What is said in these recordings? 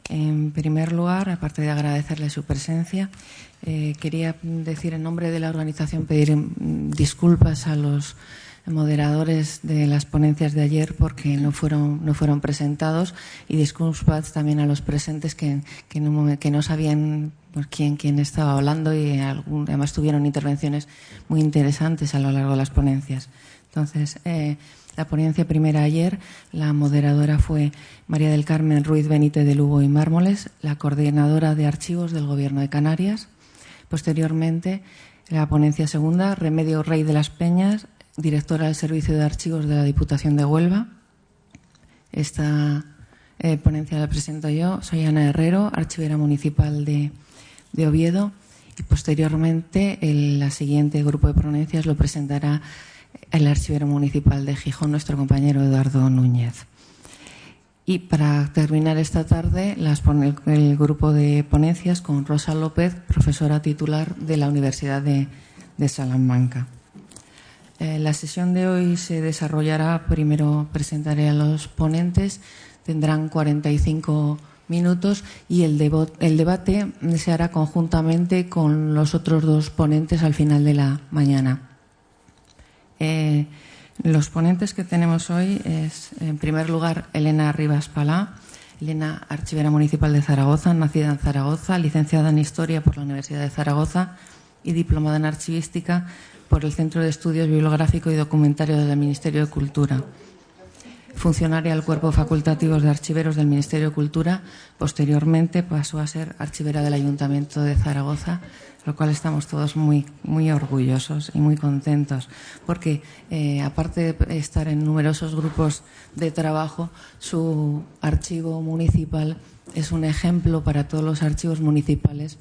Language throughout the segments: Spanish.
En primer lugar, aparte de agradecerle su presencia, quería decir en nombre de la organización, pedir disculpas a los moderadores de las ponencias de ayer porque no fueron presentados, y disculpas también a los presentes que no sabían quién estaba hablando, y además tuvieron intervenciones muy interesantes a lo largo de las ponencias. Entonces, la ponencia primera ayer, la moderadora fue María del Carmen Ruiz Benítez de Lugo y Mármoles, la coordinadora de archivos del Gobierno de Canarias. Posteriormente, la ponencia segunda, Remedio Rey de las Peñas, directora del Servicio de Archivos de la Diputación de Huelva. Esta ponencia la presento yo, soy Ana Herrero, archivera municipal de Oviedo, y posteriormente el siguiente grupo de ponencias lo presentará el archivero municipal de Gijón, nuestro compañero Eduardo Núñez. Y para terminar esta tarde, el grupo de ponencias con Rosa López, profesora titular de la Universidad de Salamanca. La sesión de hoy se desarrollará, primero presentaré a los ponentes, tendrán 45 minutos, y el debate se hará conjuntamente con los otros dos ponentes al final de la mañana. Los ponentes que tenemos hoy es, en primer lugar, Elena Rivas Palá. Elena, archivera municipal de Zaragoza, nacida en Zaragoza, licenciada en Historia por la Universidad de Zaragoza y diplomada en Archivística por el Centro de Estudios Bibliográfico y Documentario del Ministerio de Cultura. Funcionaria del Cuerpo Facultativo de Archiveros del Ministerio de Cultura, posteriormente pasó a ser archivera del Ayuntamiento de Zaragoza, lo cual estamos todos muy, muy orgullosos y muy contentos, porque aparte de estar en numerosos grupos de trabajo, su archivo municipal es un ejemplo para todos los archivos municipales,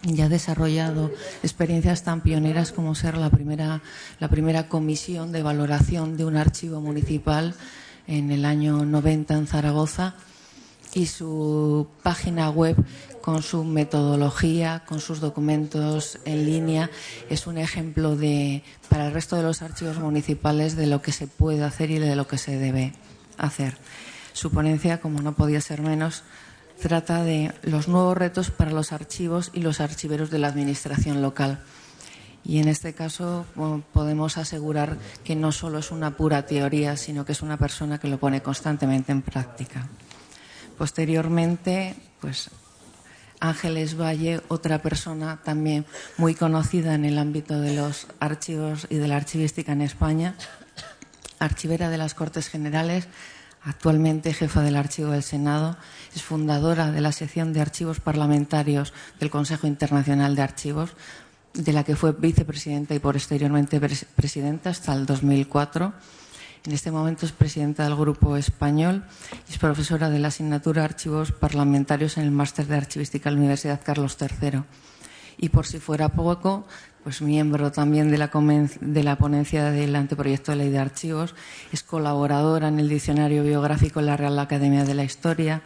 y ha desarrollado experiencias tan pioneras como ser la primera comisión de valoración de un archivo municipal en el año 90 en Zaragoza, y su página web con su metodología, con sus documentos en línea, es un ejemplo para el resto de los archivos municipales de lo que se puede hacer y de lo que se debe hacer. Su ponencia, como no podía ser menos, trata de los nuevos retos para los archivos y los archiveros de la administración local. Y en este caso podemos asegurar que no solo es una pura teoría, sino que es una persona que lo pone constantemente en práctica. Posteriormente, pues Ángeles Valle, otra persona también muy conocida en el ámbito de los archivos y de la archivística en España, archivera de las Cortes Generales, actualmente jefa del Archivo del Senado, es fundadora de la sección de archivos parlamentarios del Consejo Internacional de Archivos, de la que fue vicepresidenta y posteriormente presidenta hasta el 2004. En este momento es presidenta del Grupo Español y es profesora de la asignatura Archivos Parlamentarios en el Máster de Archivística de la Universidad Carlos III. Y por si fuera poco, pues miembro también de la ponencia del anteproyecto de ley de archivos, es colaboradora en el Diccionario Biográfico en la Real Academia de la Historia,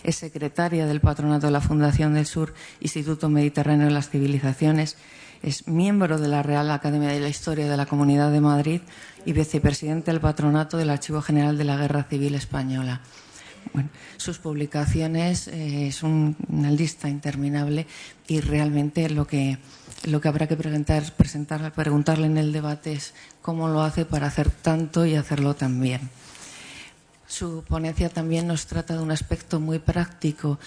es secretaria del Patronato de la Fundación del Sur, Instituto Mediterráneo de las Civilizaciones, es miembro de la Real Academia de la Historia de la Comunidad de Madrid y vicepresidente del Patronato del Archivo General de la Guerra Civil Española. Bueno, sus publicaciones es una lista interminable, y realmente lo que habrá que preguntarle en el debate es cómo lo hace para hacer tanto y hacerlo tan bien. Su ponencia también nos trata de un aspecto muy práctico,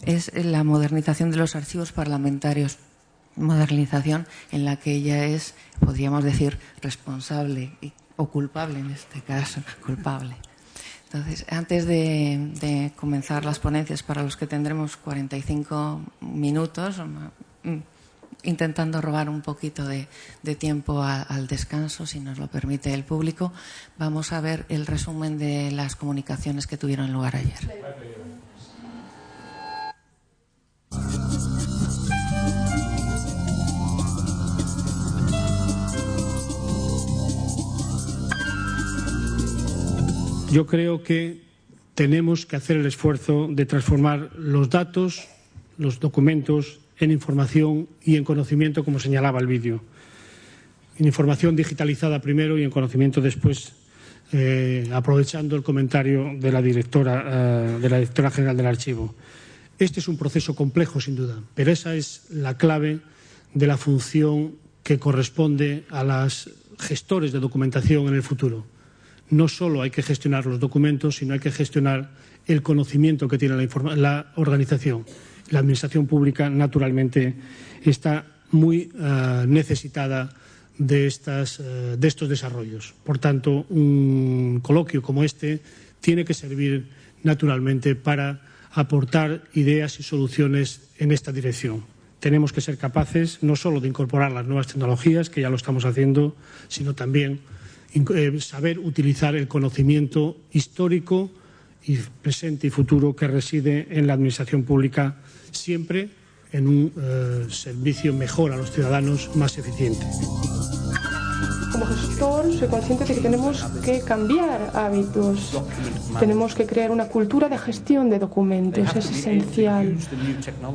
es la modernización de los archivos parlamentarios. Modernización en la que ella es, podríamos decir, responsable o culpable en este caso, culpable. Entonces, antes de comenzar las ponencias, para los que tendremos 45 minutos, intentando robar un poquito de tiempo al descanso, si nos lo permite el público, vamos a ver el resumen de las comunicaciones que tuvieron lugar ayer. Yo creo que tenemos que hacer el esfuerzo de transformar los datos, los documentos, en información y en conocimiento, como señalaba el vídeo. En información digitalizada primero y en conocimiento después, aprovechando el comentario de la directora general del archivo. Este es un proceso complejo, sin duda, pero esa es la clave de la función que corresponde a los gestores de documentación en el futuro. No solo hay que gestionar los documentos, sino hay que gestionar el conocimiento que tiene la organización. La administración pública, naturalmente, está muy necesitada de estos desarrollos. Por tanto, un coloquio como este tiene que servir, naturalmente, para aportar ideas y soluciones en esta dirección. Tenemos que ser capaces no solo de incorporar las nuevas tecnologías, que ya lo estamos haciendo, sino también saber utilizar el conocimiento histórico y presente y futuro que reside en la administración pública, siempre en un servicio mejor a los ciudadanos, más eficiente. Como gestor, soy consciente de que tenemos que cambiar hábitos, tenemos que crear una cultura de gestión de documentos, es esencial.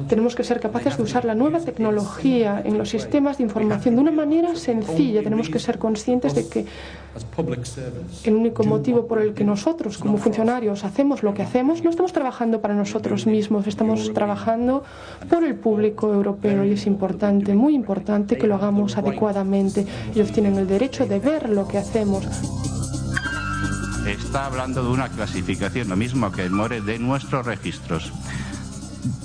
Tenemos que ser capaces de usar la nueva tecnología en los sistemas de información de una manera sencilla. Tenemos que ser conscientes de que el único motivo por el que nosotros, como funcionarios, hacemos lo que hacemos, no estamos trabajando para nosotros mismos, estamos trabajando por el público europeo y es importante, muy importante, que lo hagamos adecuadamente. Ellos tienen el derecho de ver lo que hacemos. Está hablando de una clasificación, lo mismo que el MORE, de nuestros registros,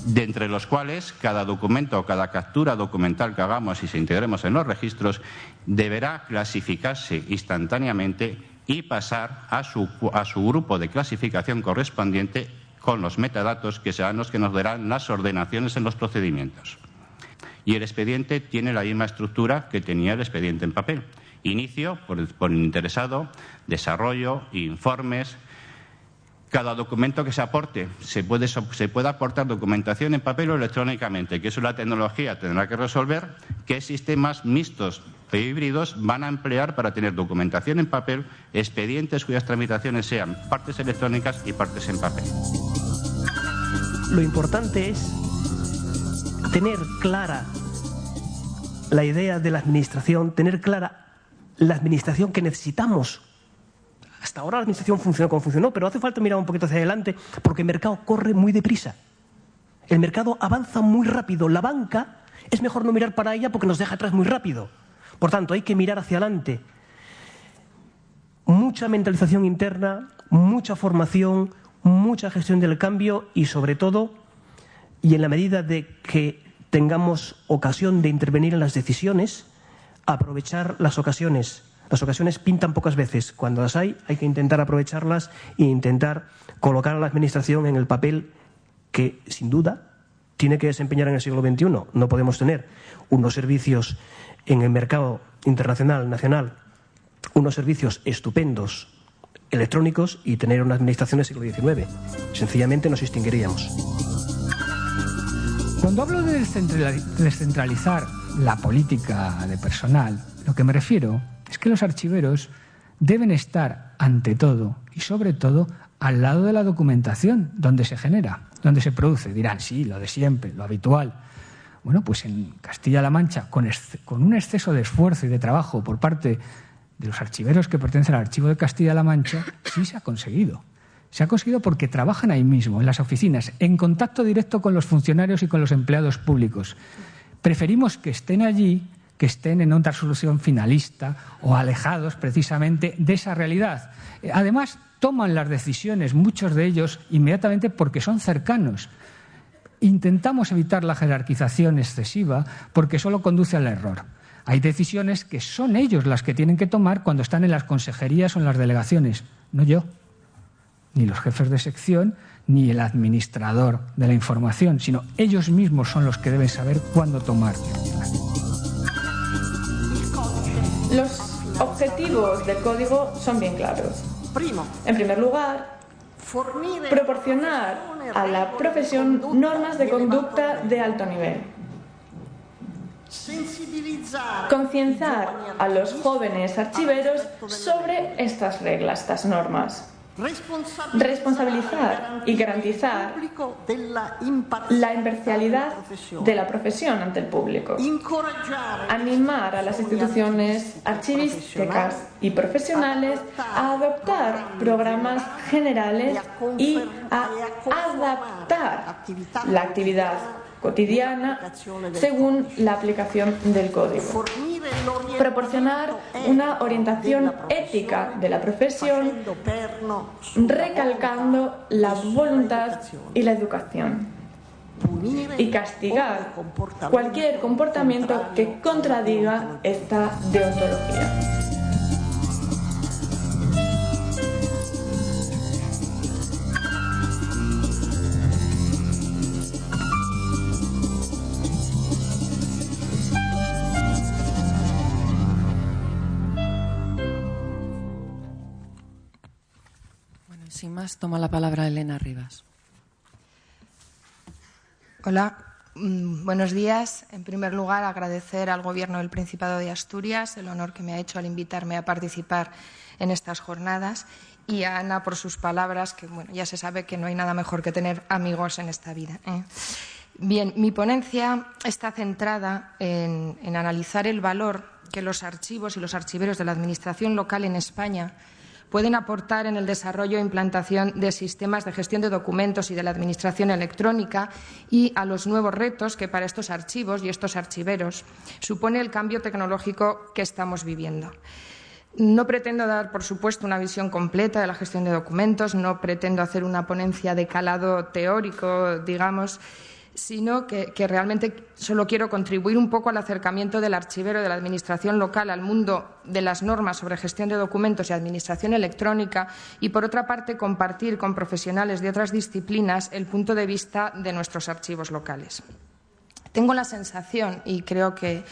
de entre los cuales cada documento o cada captura documental que hagamos y se integremos en los registros deberá clasificarse instantáneamente y pasar a su grupo de clasificación correspondiente con los metadatos que serán los que nos darán las ordenaciones en los procedimientos. Y el expediente tiene la misma estructura que tenía el expediente en papel. Inicio por el interesado, desarrollo, informes. Cada documento que se aporte, se puede aportar documentación en papel o electrónicamente, que eso la tecnología tendrá que resolver qué sistemas mixtos e híbridos van a emplear para tener documentación en papel, expedientes cuyas tramitaciones sean partes electrónicas y partes en papel. Lo importante es tener clara la idea de la administración, tener clara la administración que necesitamos. Hasta ahora la administración funcionó como funcionó, pero hace falta mirar un poquito hacia adelante porque el mercado corre muy deprisa. El mercado avanza muy rápido. La banca es mejor no mirar para ella porque nos deja atrás muy rápido. Por tanto, hay que mirar hacia adelante. Mucha mentalización interna, mucha formación, mucha gestión del cambio y, sobre todo, y en la medida de que tengamos ocasión de intervenir en las decisiones, aprovechar las ocasiones. Las ocasiones pintan pocas veces. Cuando las hay que intentar aprovecharlas e intentar colocar a la administración en el papel que, sin duda, tiene que desempeñar en el siglo XXI. No podemos tener unos servicios en el mercado internacional, nacional, unos servicios estupendos electrónicos y tener una administración del siglo XIX. Sencillamente nos extinguiríamos. Cuando hablo de descentralizar la política de personal, lo que me refiero es que los archiveros deben estar, ante todo y sobre todo, al lado de la documentación, donde se genera, donde se produce. Dirán, sí, lo de siempre, lo habitual. Bueno, pues en Castilla-La Mancha, con un exceso de esfuerzo y de trabajo por parte de los archiveros que pertenecen al Archivo de Castilla-La Mancha, sí se ha conseguido. Se ha conseguido porque trabajan ahí mismo, en las oficinas, en contacto directo con los funcionarios y con los empleados públicos. Preferimos que estén allí, que estén en otra solución finalista o alejados precisamente de esa realidad. Además, toman las decisiones, muchos de ellos, inmediatamente porque son cercanos. Intentamos evitar la jerarquización excesiva porque solo conduce al error. Hay decisiones que son ellos las que tienen que tomar cuando están en las consejerías o en las delegaciones, no yo, ni los jefes de sección, ni el administrador de la información, sino ellos mismos son los que deben saber cuándo tomar. Los objetivos del código son bien claros. En primer lugar, proporcionar a la profesión normas de conducta de alto nivel. Concienciar a los jóvenes archiveros sobre estas reglas, estas normas. responsabilizar y garantizar la imparcialidad de la profesión ante el público, animar a las instituciones archivísticas y profesionales a adoptar programas generales y a adaptar la actividad cotidiana según la aplicación del código. Proporcionar una orientación ética de la profesión, recalcando la voluntad y la educación. Y castigar cualquier comportamiento que contradiga esta deontología. Sin más, toma la palabra Elena Rivas. Hola, buenos días. En primer lugar, agradecer al Gobierno del Principado de Asturias el honor que me ha hecho al invitarme a participar en estas jornadas y a Ana por sus palabras, que bueno, ya se sabe que no hay nada mejor que tener amigos en esta vida. Bien, mi ponencia está centrada en analizar el valor que los archivos y los archiveros de la Administración local en España pueden aportar en el desarrollo e implantación de sistemas de gestión de documentos y de la administración electrónica y a los nuevos retos que para estos archivos y estos archiveros supone el cambio tecnológico que estamos viviendo. No pretendo dar, por supuesto, una visión completa de la gestión de documentos, no pretendo hacer una ponencia de calado teórico, digamos, sino que realmente solo quiero contribuir un poco al acercamiento del archivero de la Administración local al mundo de las normas sobre gestión de documentos y administración electrónica y, por otra parte, compartir con profesionales de otras disciplinas el punto de vista de nuestros archivos locales. Tengo la sensación, y creo que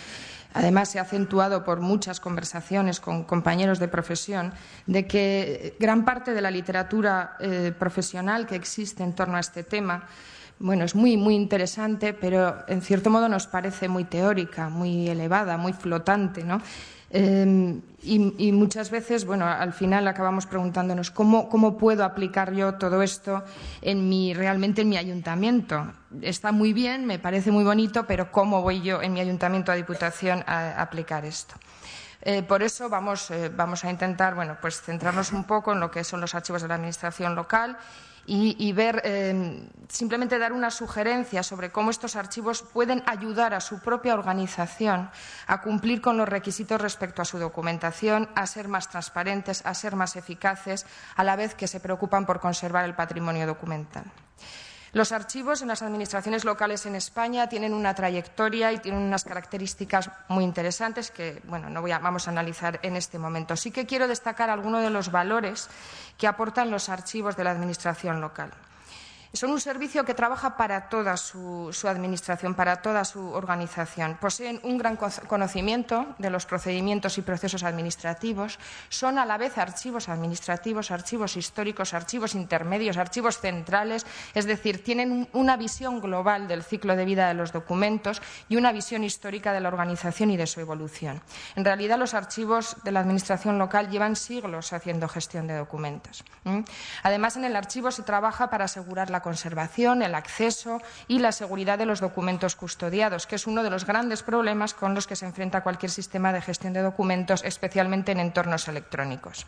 además se ha acentuado por muchas conversaciones con compañeros de profesión, de que gran parte de la literatura profesional que existe en torno a este tema bueno, es muy interesante, pero en cierto modo nos parece muy teórica, muy elevada, muy flotante, ¿no? Y muchas veces, bueno, al final acabamos preguntándonos ¿cómo puedo aplicar yo todo esto realmente en mi ayuntamiento? Está muy bien, me parece muy bonito, pero ¿cómo voy yo en mi ayuntamiento a Diputación a aplicar esto? Por eso vamos a intentar, bueno, pues centrarnos un poco en lo que son los archivos de la Administración local y ver, simplemente dar una sugerencia sobre cómo estos archivos pueden ayudar a su propia organización a cumplir con los requisitos respecto a su documentación, a ser más transparentes, a ser más eficaces, a la vez que se preocupan por conservar el patrimonio documental. Los archivos en las administraciones locales en España tienen una trayectoria y tienen unas características muy interesantes que, bueno, vamos a analizar en este momento. Sí que quiero destacar algunos de los valores que aportan los archivos de la administración local. Son un servicio que trabaja para toda su administración, para toda su organización. Poseen un gran conocimiento de los procedimientos y procesos administrativos. Son a la vez archivos administrativos, archivos históricos, archivos intermedios, archivos centrales. Es decir, tienen una visión global del ciclo de vida de los documentos y una visión histórica de la organización y de su evolución. En realidad, los archivos de la administración local llevan siglos haciendo gestión de documentos. Además, en el archivo se trabaja para asegurar la conservación, el acceso y la seguridad de los documentos custodiados, que es uno de los grandes problemas con los que se enfrenta cualquier sistema de gestión de documentos, especialmente en entornos electrónicos.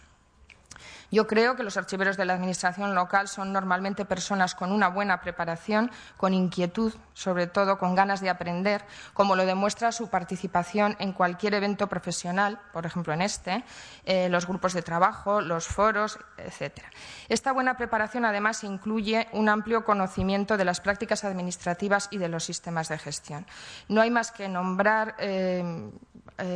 Yo creo que los archiveros de la Administración local son normalmente personas con una buena preparación, con inquietud, sobre todo con ganas de aprender, como lo demuestra su participación en cualquier evento profesional, por ejemplo en los grupos de trabajo, los foros, etc. Esta buena preparación además incluye un amplio conocimiento de las prácticas administrativas y de los sistemas de gestión. No hay más que nombrar,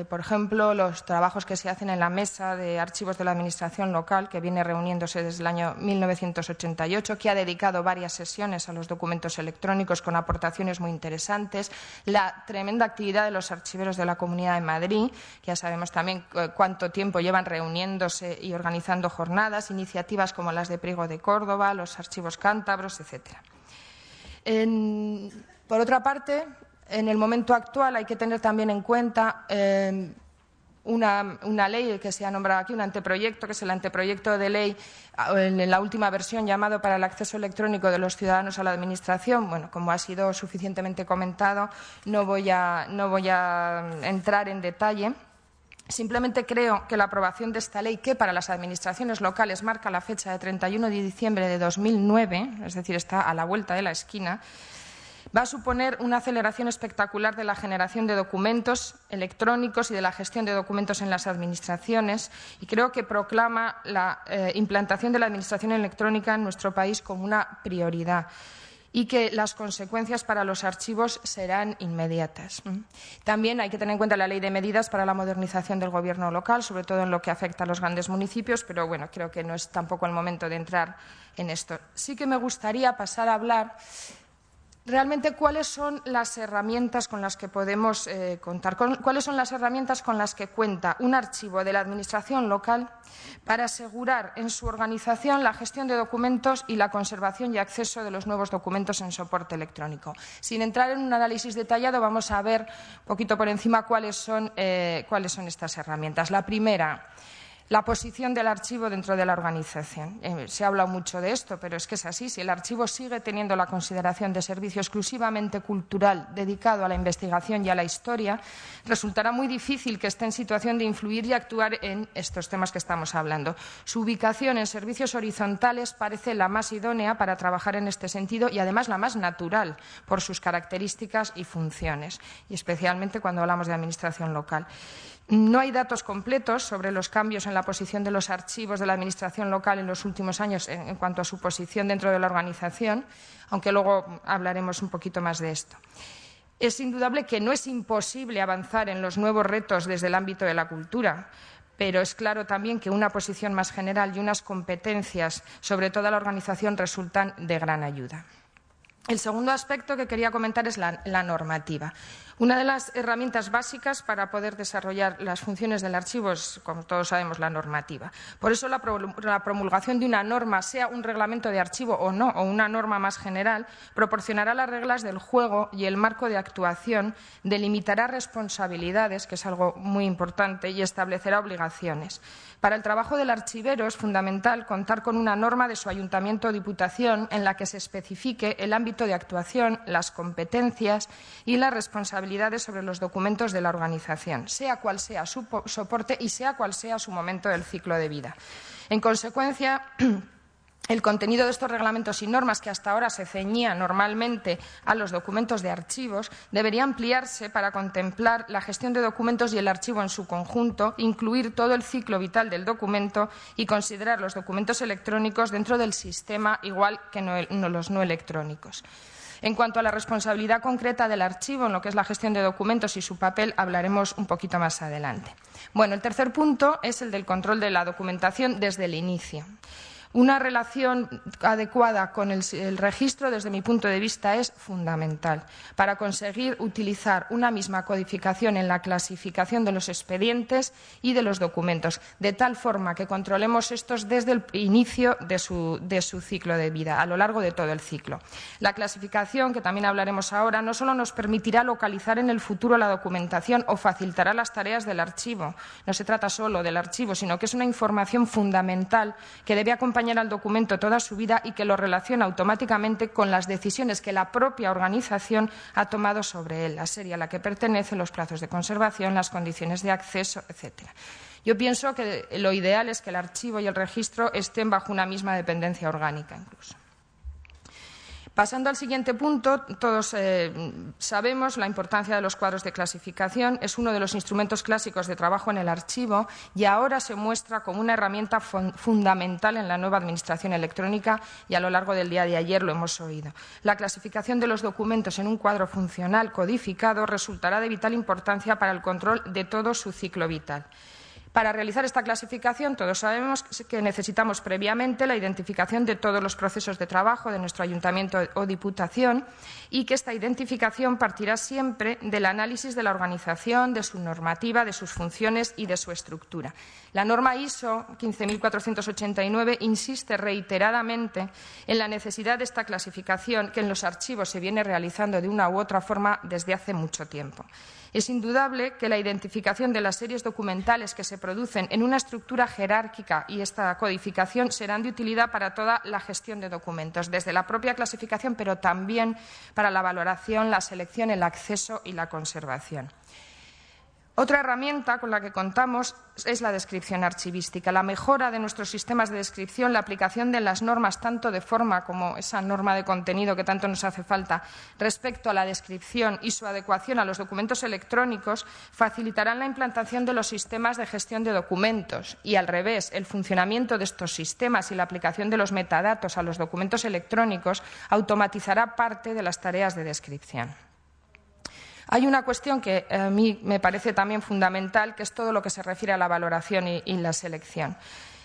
por ejemplo, los trabajos que se hacen en la Mesa de Archivos de la Administración local, que viene reuniéndose desde el año 1988, que ha dedicado varias sesiones a los documentos electrónicos con aportaciones muy interesantes, la tremenda actividad de los archiveros de la Comunidad de Madrid, que ya sabemos también cuánto tiempo llevan reuniéndose y organizando jornadas, iniciativas como las de Priego de Córdoba, los archivos cántabros, etc. Por otra parte, en el momento actual hay que tener también en cuenta una ley que se ha nombrado aquí, un anteproyecto, que es el anteproyecto de ley en la última versión llamado para el acceso electrónico de los ciudadanos a la Administración. Bueno, como ha sido suficientemente comentado, no voy a entrar en detalle. Simplemente creo que la aprobación de esta ley, que para las administraciones locales marca la fecha de 31 de diciembre de 2009, es decir, está a la vuelta de la esquina, va a suponer una aceleración espectacular de la generación de documentos electrónicos y de la gestión de documentos en las administraciones, y creo que proclama la implantación de la administración electrónica en nuestro país como una prioridad y que las consecuencias para los archivos serán inmediatas. También hay que tener en cuenta la Ley de Medidas para la modernización del Gobierno local, sobre todo en lo que afecta a los grandes municipios, pero bueno, creo que no es tampoco el momento de entrar en esto. Sí que me gustaría pasar a hablar realmente cuáles son las herramientas con las que podemos contar, cuáles son las herramientas con las que cuenta un archivo de la Administración local para asegurar en su organización la gestión de documentos y la conservación y acceso de los nuevos documentos en soporte electrónico. Sin entrar en un análisis detallado, vamos a ver un poquito por encima cuáles son estas herramientas. La primera, la posición del archivo dentro de la organización. Se ha hablado mucho de esto, pero es que es así. Si el archivo sigue teniendo la consideración de servicio exclusivamente cultural dedicado a la investigación y a la historia, resultará muy difícil que esté en situación de influir y actuar en estos temas que estamos hablando. Su ubicación en servicios horizontales parece la más idónea para trabajar en este sentido y además la más natural por sus características y funciones, y especialmente cuando hablamos de administración local. No hay datos completos sobre los cambios en la posición de los archivos de la Administración local en los últimos años en cuanto a su posición dentro de la organización, aunque luego hablaremos un poquito más de esto. Es indudable que no es imposible avanzar en los nuevos retos desde el ámbito de la cultura, pero es claro también que una posición más general y unas competencias sobre toda la organización resultan de gran ayuda. El segundo aspecto que quería comentar es la normativa. Una de las herramientas básicas para poder desarrollar las funciones del archivo es, como todos sabemos, la normativa. Por eso la promulgación de una norma, sea un reglamento de archivo o no, o una norma más general, proporcionará las reglas del juego y el marco de actuación, delimitará responsabilidades, que es algo muy importante, y establecerá obligaciones. Para el trabajo del archivero es fundamental contar con una norma de su ayuntamiento o diputación en la que se especifique el ámbito de actuación, las competencias y las responsabilidades sobre los documentos de la organización, sea cual sea su soporte y sea cual sea su momento del ciclo de vida. En consecuencia, el contenido de estos reglamentos y normas, que hasta ahora se ceñía normalmente a los documentos de archivos, debería ampliarse para contemplar la gestión de documentos y el archivo en su conjunto, incluir todo el ciclo vital del documento y considerar los documentos electrónicos dentro del sistema, igual que los no electrónicos. En cuanto a la responsabilidad concreta del archivo en lo que es la gestión de documentos y su papel, hablaremos un poquito más adelante. Bueno, el tercer punto es el del control de la documentación desde el inicio. Una relación adecuada con el registro, desde mi punto de vista, es fundamental para conseguir utilizar una misma codificación en la clasificación de los expedientes y de los documentos, de tal forma que controlemos estos desde el inicio de su ciclo de vida, a lo largo de todo el ciclo. La clasificación, que también hablaremos ahora, no solo nos permitirá localizar en el futuro la documentación o facilitará las tareas del archivo. No se trata solo del archivo, sino que es una información fundamental que debe acompañar al documento toda su vida y que lo relaciona automáticamente con las decisiones que la propia organización ha tomado sobre él, la serie a la que pertenece, los plazos de conservación, las condiciones de acceso, etc. Yo pienso que lo ideal es que el archivo y el registro estén bajo una misma dependencia orgánica incluso. Pasando al siguiente punto, todos sabemos la importancia de los cuadros de clasificación. Es uno de los instrumentos clásicos de trabajo en el archivo y ahora se muestra como una herramienta fundamental en la nueva administración electrónica y a lo largo del día de ayer lo hemos oído. La clasificación de los documentos en un cuadro funcional codificado resultará de vital importancia para el control de todo su ciclo vital. Para realizar esta clasificación, todos sabemos que necesitamos previamente la identificación de todos los procesos de trabajo de nuestro ayuntamiento o diputación y que esta identificación partirá siempre del análisis de la organización, de su normativa, de sus funciones y de su estructura. La norma ISO 15489 insiste reiteradamente en la necesidad de esta clasificación que en los archivos se viene realizando de una u otra forma desde hace mucho tiempo. Es indudable que la identificación de las series documentales que se producen en una estructura jerárquica y esta codificación serán de utilidad para toda la gestión de documentos, desde la propia clasificación, pero también para la valoración, la selección, el acceso y la conservación. Otra herramienta con la que contamos es la descripción archivística, la mejora de nuestros sistemas de descripción, la aplicación de las normas, tanto de forma como esa norma de contenido que tanto nos hace falta respecto a la descripción y su adecuación a los documentos electrónicos, facilitarán la implantación de los sistemas de gestión de documentos y, al revés, el funcionamiento de estos sistemas y la aplicación de los metadatos a los documentos electrónicos automatizará parte de las tareas de descripción. Hay una cuestión que a mí me parece también fundamental, que es todo lo que se refiere a la valoración y la selección.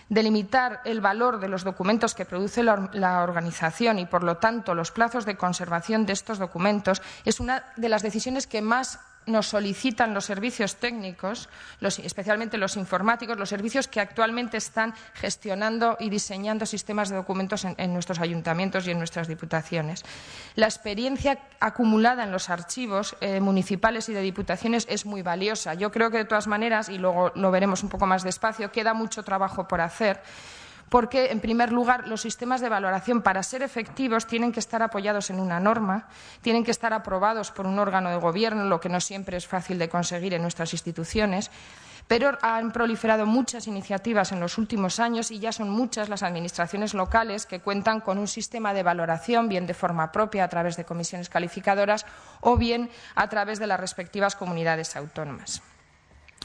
Delimitar el valor de los documentos que produce la organización y, por lo tanto, los plazos de conservación de estos documentos es una de las decisiones que más nos solicitan los servicios técnicos, especialmente los informáticos, los servicios que actualmente están gestionando y diseñando sistemas de documentos en nuestros ayuntamientos y en nuestras diputaciones. La experiencia acumulada en los archivos municipales y de diputaciones es muy valiosa. Yo creo que, de todas maneras, y luego lo veremos un poco más despacio, queda mucho trabajo por hacer, porque, en primer lugar, los sistemas de valoración, para ser efectivos, tienen que estar apoyados en una norma, tienen que estar aprobados por un órgano de gobierno, lo que no siempre es fácil de conseguir en nuestras instituciones, pero han proliferado muchas iniciativas en los últimos años y ya son muchas las administraciones locales que cuentan con un sistema de valoración, bien de forma propia a través de comisiones calificadoras o bien a través de las respectivas comunidades autónomas.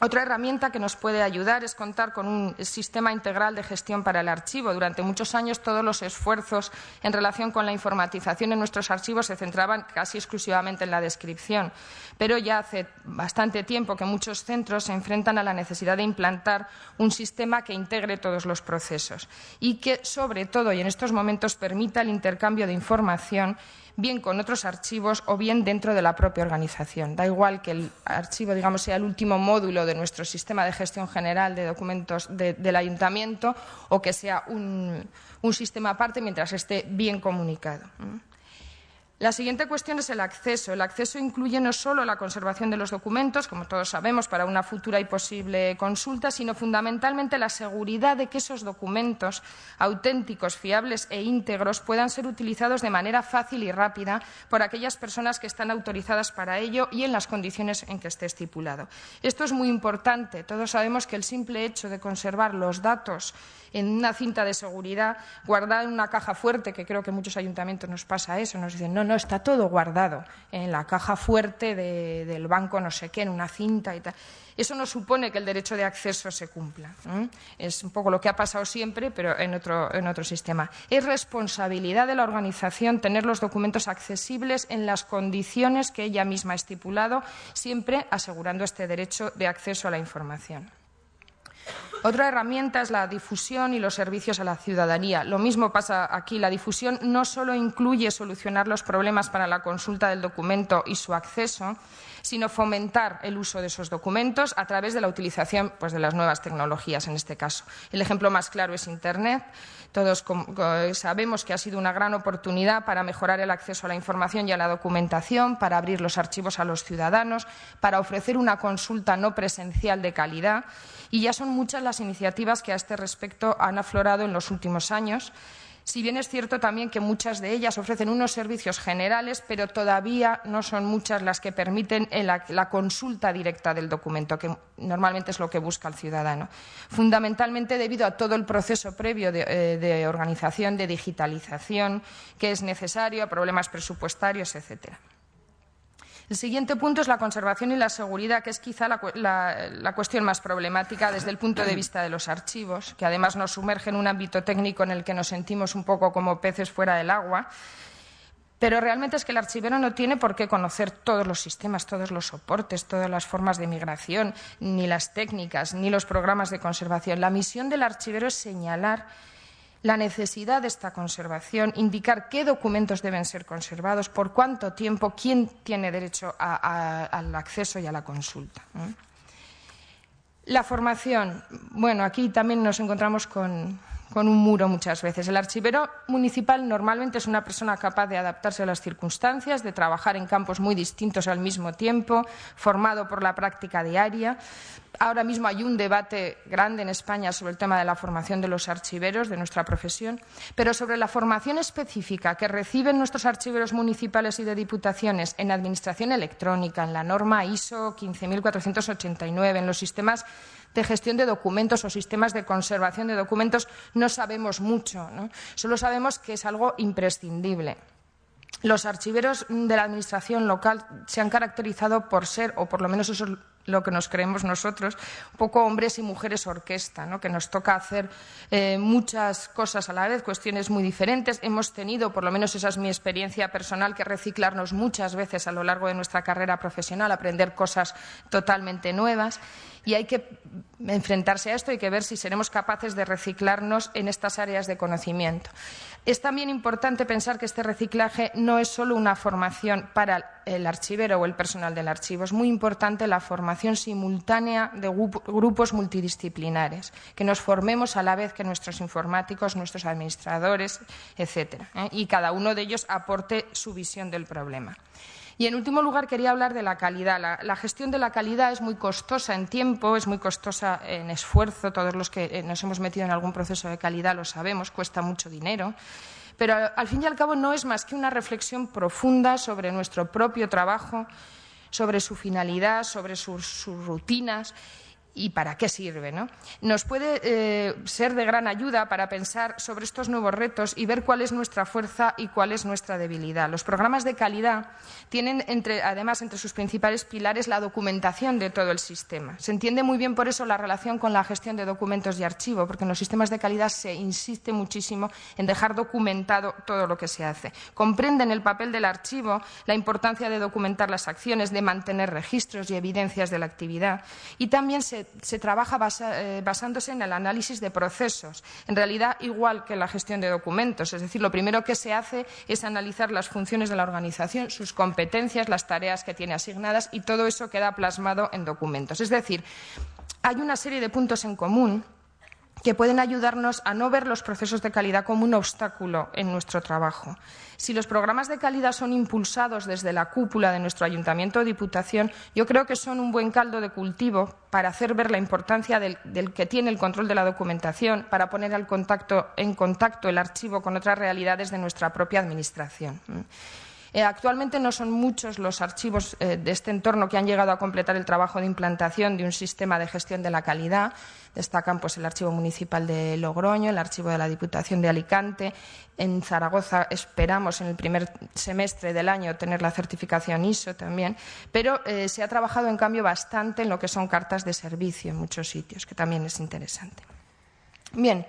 Otra herramienta que nos puede ayudar es contar con un sistema integral de gestión para el archivo. Durante muchos años todos los esfuerzos en relación con la informatización en nuestros archivos se centraban casi exclusivamente en la descripción, pero ya hace bastante tiempo que muchos centros se enfrentan a la necesidad de implantar un sistema que integre todos los procesos y que, sobre todo, y en estos momentos, permita el intercambio de información bien con otros archivos o bien dentro de la propia organización. Da igual que el archivo, digamos, sea el último módulo de nuestro sistema de gestión general de documentos del ayuntamiento o que sea un sistema aparte mientras esté bien comunicado. La siguiente cuestión es el acceso. El acceso incluye no solo la conservación de los documentos, como todos sabemos, para una futura y posible consulta, sino fundamentalmente la seguridad de que esos documentos auténticos, fiables e íntegros puedan ser utilizados de manera fácil y rápida por aquellas personas que están autorizadas para ello y en las condiciones en que esté estipulado. Esto es muy importante. Todos sabemos que el simple hecho de conservar los datos en una cinta de seguridad, guardada en una caja fuerte, que creo que en muchos ayuntamientos nos pasa eso, nos dicen, no, está todo guardado en la caja fuerte del banco no sé qué, en una cinta y tal. Eso no supone que el derecho de acceso se cumpla. Es un poco lo que ha pasado siempre, pero en otro sistema. Es responsabilidad de la organización tener los documentos accesibles en las condiciones que ella misma ha estipulado, siempre asegurando este derecho de acceso a la información. Otra herramienta es la difusión y los servicios a la ciudadanía. Lo mismo pasa aquí. La difusión no solo incluye solucionar los problemas para la consulta del documento y su acceso, sino fomentar el uso de esos documentos a través de la utilización de las nuevas tecnologías, en este caso. El ejemplo más claro es Internet. Todos sabemos que ha sido una gran oportunidad para mejorar el acceso a la información y a la documentación, para abrir los archivos a los ciudadanos, para ofrecer una consulta no presencial de calidad. Y ya son muchas las iniciativas que a este respecto han aflorado en los últimos años. Si bien es cierto también que muchas de ellas ofrecen unos servicios generales, pero todavía no son muchas las que permiten la consulta directa del documento, que normalmente es lo que busca el ciudadano. Fundamentalmente debido a todo el proceso previo de organización, de digitalización que es necesario, a problemas presupuestarios, etcétera. El siguiente punto es la conservación y la seguridad, que es quizá la cuestión más problemática desde el punto de vista de los archivos, que además nos sumerge en un ámbito técnico en el que nos sentimos un poco como peces fuera del agua. Pero realmente es que el archivero no tiene por qué conocer todos los sistemas, todos los soportes, todas las formas de migración, ni las técnicas, ni los programas de conservación. La misión del archivero es señalar la necesidad de esta conservación, indicar qué documentos deben ser conservados, por cuánto tiempo, quién tiene derecho al acceso y a la consulta. La formación. Bueno, aquí también nos encontramos con un muro muchas veces. El archivero municipal normalmente es una persona capaz de adaptarse a las circunstancias, de trabajar en campos muy distintos al mismo tiempo, formado por la práctica diaria. Ahora mismo hay un debate grande en España sobre el tema de la formación de los archiveros, de nuestra profesión, pero sobre la formación específica que reciben nuestros archiveros municipales y de diputaciones en administración electrónica, en la norma ISO 15489, en los sistemas de gestión de documentos o sistemas de conservación de documentos, no sabemos mucho, ¿no? Solo sabemos que es algo imprescindible. Los archiveros de la administración local se han caracterizado por ser, o por lo menos eso es lo que nos creemos nosotros, un poco hombres y mujeres orquesta, ¿no? Que nos toca hacer muchas cosas a la vez, cuestiones muy diferentes. Hemos tenido, por lo menos esa es mi experiencia personal, que reciclarnos muchas veces a lo largo de nuestra carrera profesional, aprender cosas totalmente nuevas. Y hay que enfrentarse a esto, hay que ver si seremos capaces de reciclarnos en estas áreas de conocimiento. Es también importante pensar que este reciclaje no es solo una formación para el archivero o el personal del archivo, es muy importante la formación simultánea de grupos multidisciplinares, que nos formemos a la vez que nuestros informáticos, nuestros administradores, etcétera, y cada uno de ellos aporte su visión del problema. Y, en último lugar, quería hablar de la calidad. La gestión de la calidad es muy costosa en tiempo, es muy costosa en esfuerzo. Todos los que nos hemos metido en algún proceso de calidad lo sabemos, cuesta mucho dinero. Pero, al fin y al cabo, no es más que una reflexión profunda sobre nuestro propio trabajo, sobre su finalidad, sobre sus rutinas y para qué sirve, ¿no? Nos puede ser de gran ayuda para pensar sobre estos nuevos retos y ver cuál es nuestra fuerza y cuál es nuestra debilidad. Los programas de calidad tienen, además, entre sus principales pilares la documentación de todo el sistema. Se entiende muy bien por eso la relación con la gestión de documentos y archivo, porque en los sistemas de calidad se insiste muchísimo en dejar documentado todo lo que se hace. Comprenden el papel del archivo, la importancia de documentar las acciones, de mantener registros y evidencias de la actividad, y también se trabaja basándose en el análisis de procesos, en realidad igual que la gestión de documentos. Es decir, lo primero que se hace es analizar las funciones de la organización, sus competencias, las tareas que tiene asignadas, y todo eso queda plasmado en documentos. Es decir, hay una serie de puntos en común que pueden ayudarnos a no ver los procesos de calidad como un obstáculo en nuestro trabajo. Si los programas de calidad son impulsados desde la cúpula de nuestro ayuntamiento o diputación, yo creo que son un buen caldo de cultivo para hacer ver la importancia del que tiene el control de la documentación, para poner en contacto el archivo con otras realidades de nuestra propia administración. Actualmente no son muchos los archivos de este entorno que han llegado a completar el trabajo de implantación de un sistema de gestión de la calidad. Destacan el Archivo Municipal de Logroño, el Archivo de la Diputación de Alicante. En Zaragoza esperamos en el primer semestre del año tener la certificación ISO también, pero se ha trabajado en cambio bastante en lo que son cartas de servicio en muchos sitios, que también es interesante. Bien,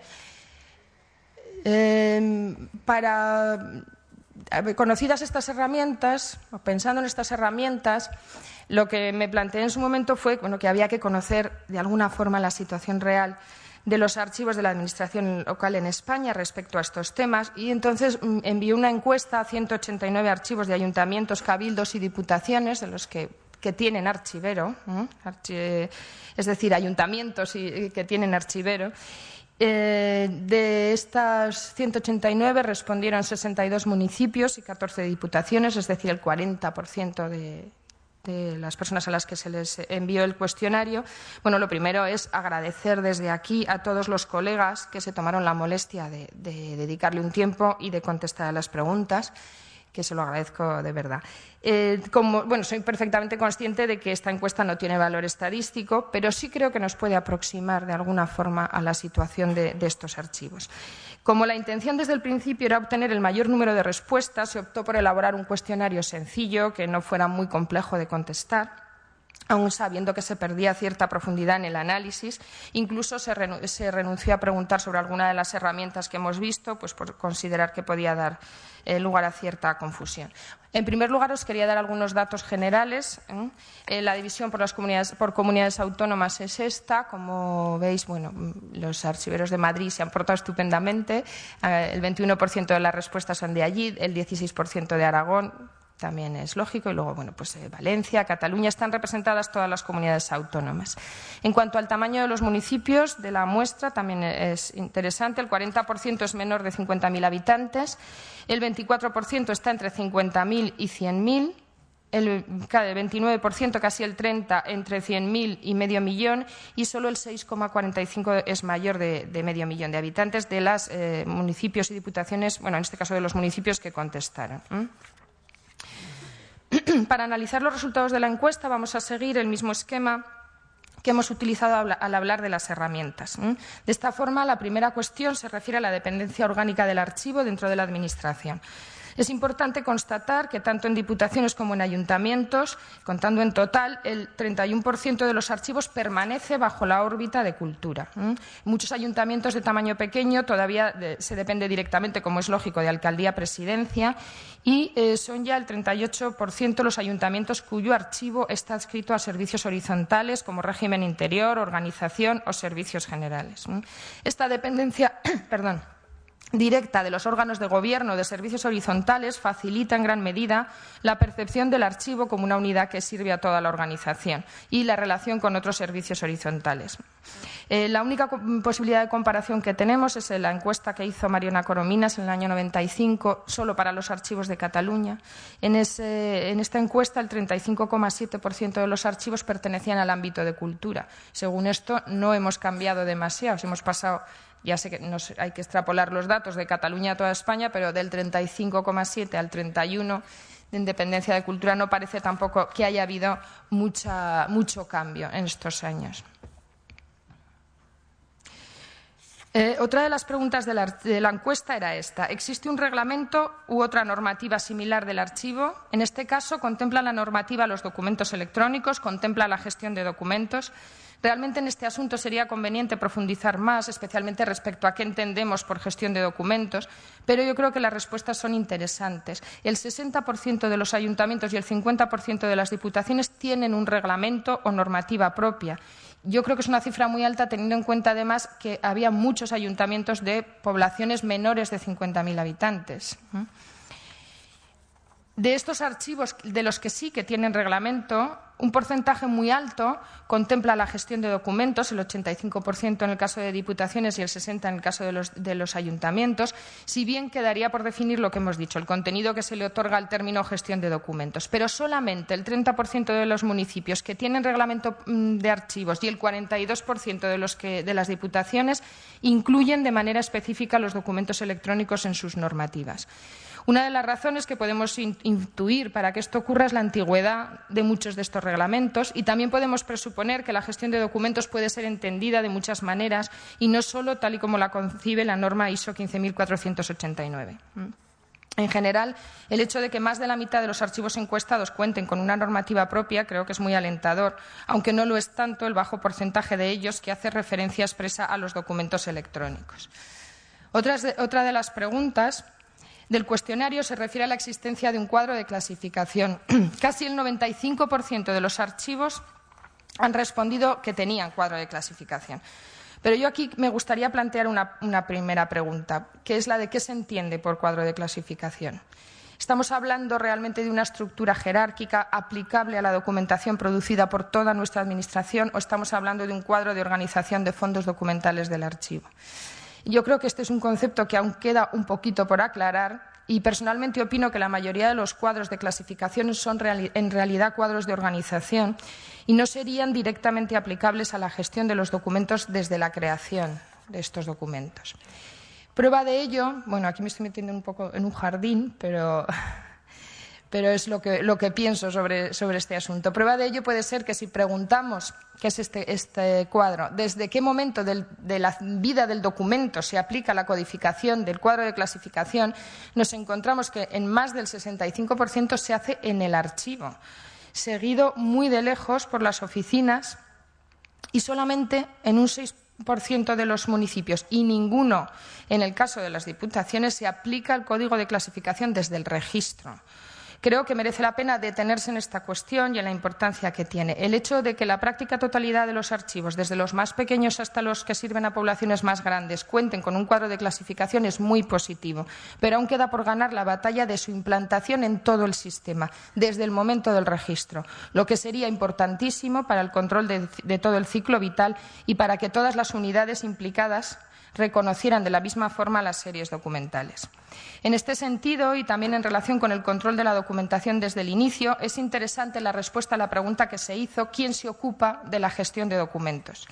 conocidas estas herramientas, o pensando en estas herramientas, lo que me planteé en su momento fue que había que conocer de alguna forma la situación real de los archivos de la Administración local en España respecto a estos temas, y entonces envié una encuesta a 189 archivos de ayuntamientos, cabildos y diputaciones, de los que tienen archivero, es decir, ayuntamientos que tienen archivero. De estas 189 respondieron 62 municipios y 14 diputaciones, es decir, el 40% de las personas a las que se les envió el cuestionario. Bueno, lo primero es agradecer desde aquí a todos los colegas que se tomaron la molestia de dedicarle un tiempo y de contestar a las preguntas, que se lo agradezco de verdad. Soy perfectamente consciente de que esta encuesta no tiene valor estadístico, pero sí creo que nos puede aproximar de alguna forma a la situación de estos archivos. Como la intención desde el principio era obtener el mayor número de respuestas, se optó por elaborar un cuestionario sencillo, que no fuera muy complejo de contestar. aun sabiendo que se perdía cierta profundidad en el análisis. Incluso se renunció a preguntar sobre alguna de las herramientas que hemos visto, pues por considerar que podía dar lugar a cierta confusión. En primer lugar, os quería dar algunos datos generales. La división por comunidades autónomas es esta. Como veis, bueno, los archiveros de Madrid se han portado estupendamente. El 21% de las respuestas son de allí, el 16% de Aragón. También es lógico. Y luego, bueno, pues Valencia, Cataluña, están representadas todas las comunidades autónomas. En cuanto al tamaño de los municipios de la muestra, también es interesante. El 40% es menor de 50.000 habitantes, el 24% está entre 50.000 y 100.000, el 29%, casi el 30%, entre 100.000 y medio millón, y solo el 6,45% es mayor de medio millón de habitantes de los municipios y diputaciones, bueno, en este caso de los municipios que contestaron. Para analizar los resultados de la encuesta vamos a seguir el mismo esquema que hemos utilizado al hablar de las herramientas. De esta forma, la primera cuestión se refiere a la dependencia orgánica del archivo dentro de la Administración. Es importante constatar que tanto en diputaciones como en ayuntamientos, contando en total, el 31% de los archivos permanece bajo la órbita de cultura. Muchos ayuntamientos de tamaño pequeño todavía se depende directamente, como es lógico, de alcaldía-presidencia, y son ya el 38% los ayuntamientos cuyo archivo está adscrito a servicios horizontales como régimen interior, organización o servicios generales. Esta dependencia directa de los órganos de gobierno de servicios horizontales facilita en gran medida la percepción del archivo como una unidad que sirve a toda la organización y la relación con otros servicios horizontales. La única posibilidad de comparación que tenemos es la encuesta que hizo Mariona Corominas en el año 95 solo para los archivos de Cataluña. En esta encuesta el 35,7% de los archivos pertenecían al ámbito de cultura. Según esto no hemos cambiado demasiado, hemos pasado. Ya sé que hay que extrapolar los datos de Cataluña a toda España, pero del 35,7 al 31 de independencia de cultura no parece tampoco que haya habido mucho cambio en estos años. Otra de las preguntas de la encuesta era esta. ¿Existe un reglamento u otra normativa similar del archivo? En este caso, contempla la normativa los documentos electrónicos, contempla la gestión de documentos. Realmente en este asunto sería conveniente profundizar más, especialmente respecto a qué entendemos por gestión de documentos, pero yo creo que las respuestas son interesantes. El 60% de los ayuntamientos y el 50% de las diputaciones tienen un reglamento o normativa propia. Yo creo que es una cifra muy alta, teniendo en cuenta además que había muchos ayuntamientos de poblaciones menores de 50.000 habitantes. De estos archivos, de los que sí que tienen reglamento, un porcentaje muy alto contempla la gestión de documentos, el 85% en el caso de diputaciones y el 60% en el caso de los ayuntamientos, si bien quedaría por definir lo que hemos dicho, el contenido que se le otorga al término gestión de documentos. Pero solamente el 30% de los municipios que tienen reglamento de archivos y el 42% de las diputaciones incluyen de manera específica los documentos electrónicos en sus normativas. Una de las razones que podemos intuir para que esto ocurra es la antigüedad de muchos de estos reglamentos, y también podemos presuponer que la gestión de documentos puede ser entendida de muchas maneras y no solo tal y como la concibe la norma ISO 15489. En general, el hecho de que más de la mitad de los archivos encuestados cuenten con una normativa propia creo que es muy alentador, aunque no lo es tanto el bajo porcentaje de ellos que hace referencia expresa a los documentos electrónicos. Otra de las preguntas del cuestionario se refiere a la existencia de un cuadro de clasificación. Casi el 95% de los archivos han respondido que tenían cuadro de clasificación. Pero yo aquí me gustaría plantear una primera pregunta, que es la de qué se entiende por cuadro de clasificación. ¿Estamos hablando realmente de una estructura jerárquica aplicable a la documentación producida por toda nuestra Administración o estamos hablando de un cuadro de organización de fondos documentales del archivo? Yo creo que este es un concepto que aún queda un poquito por aclarar y personalmente opino que la mayoría de los cuadros de clasificación son en realidad cuadros de organización y no serían directamente aplicables a la gestión de los documentos desde la creación de estos documentos. Prueba de ello, bueno, aquí me estoy metiendo un poco en un jardín, pero es lo que pienso sobre este asunto. Prueba de ello puede ser que si preguntamos qué es este cuadro, desde qué momento de la vida del documento se aplica la codificación del cuadro de clasificación, nos encontramos que en más del 65% se hace en el archivo. seguido muy de lejos por las oficinas y solamente en un 6% de los municipios y ninguno en el caso de las diputaciones se aplica el código de clasificación desde el registro. Creo que merece la pena detenerse en esta cuestión y en la importancia que tiene. El hecho de que la práctica totalidad de los archivos, desde los más pequeños hasta los que sirven a poblaciones más grandes, cuenten con un cuadro de clasificación es muy positivo, pero aún queda por ganar la batalla de su implantación en todo el sistema, desde el momento del registro, lo que sería importantísimo para el control de todo el ciclo vital y para que todas las unidades implicadas reconocieran de la misma forma las series documentales. En este sentido, y también en relación con el control de la documentación desde el inicio, es interesante la respuesta a la pregunta que se hizo: ¿quién se ocupa de la gestión de documentos?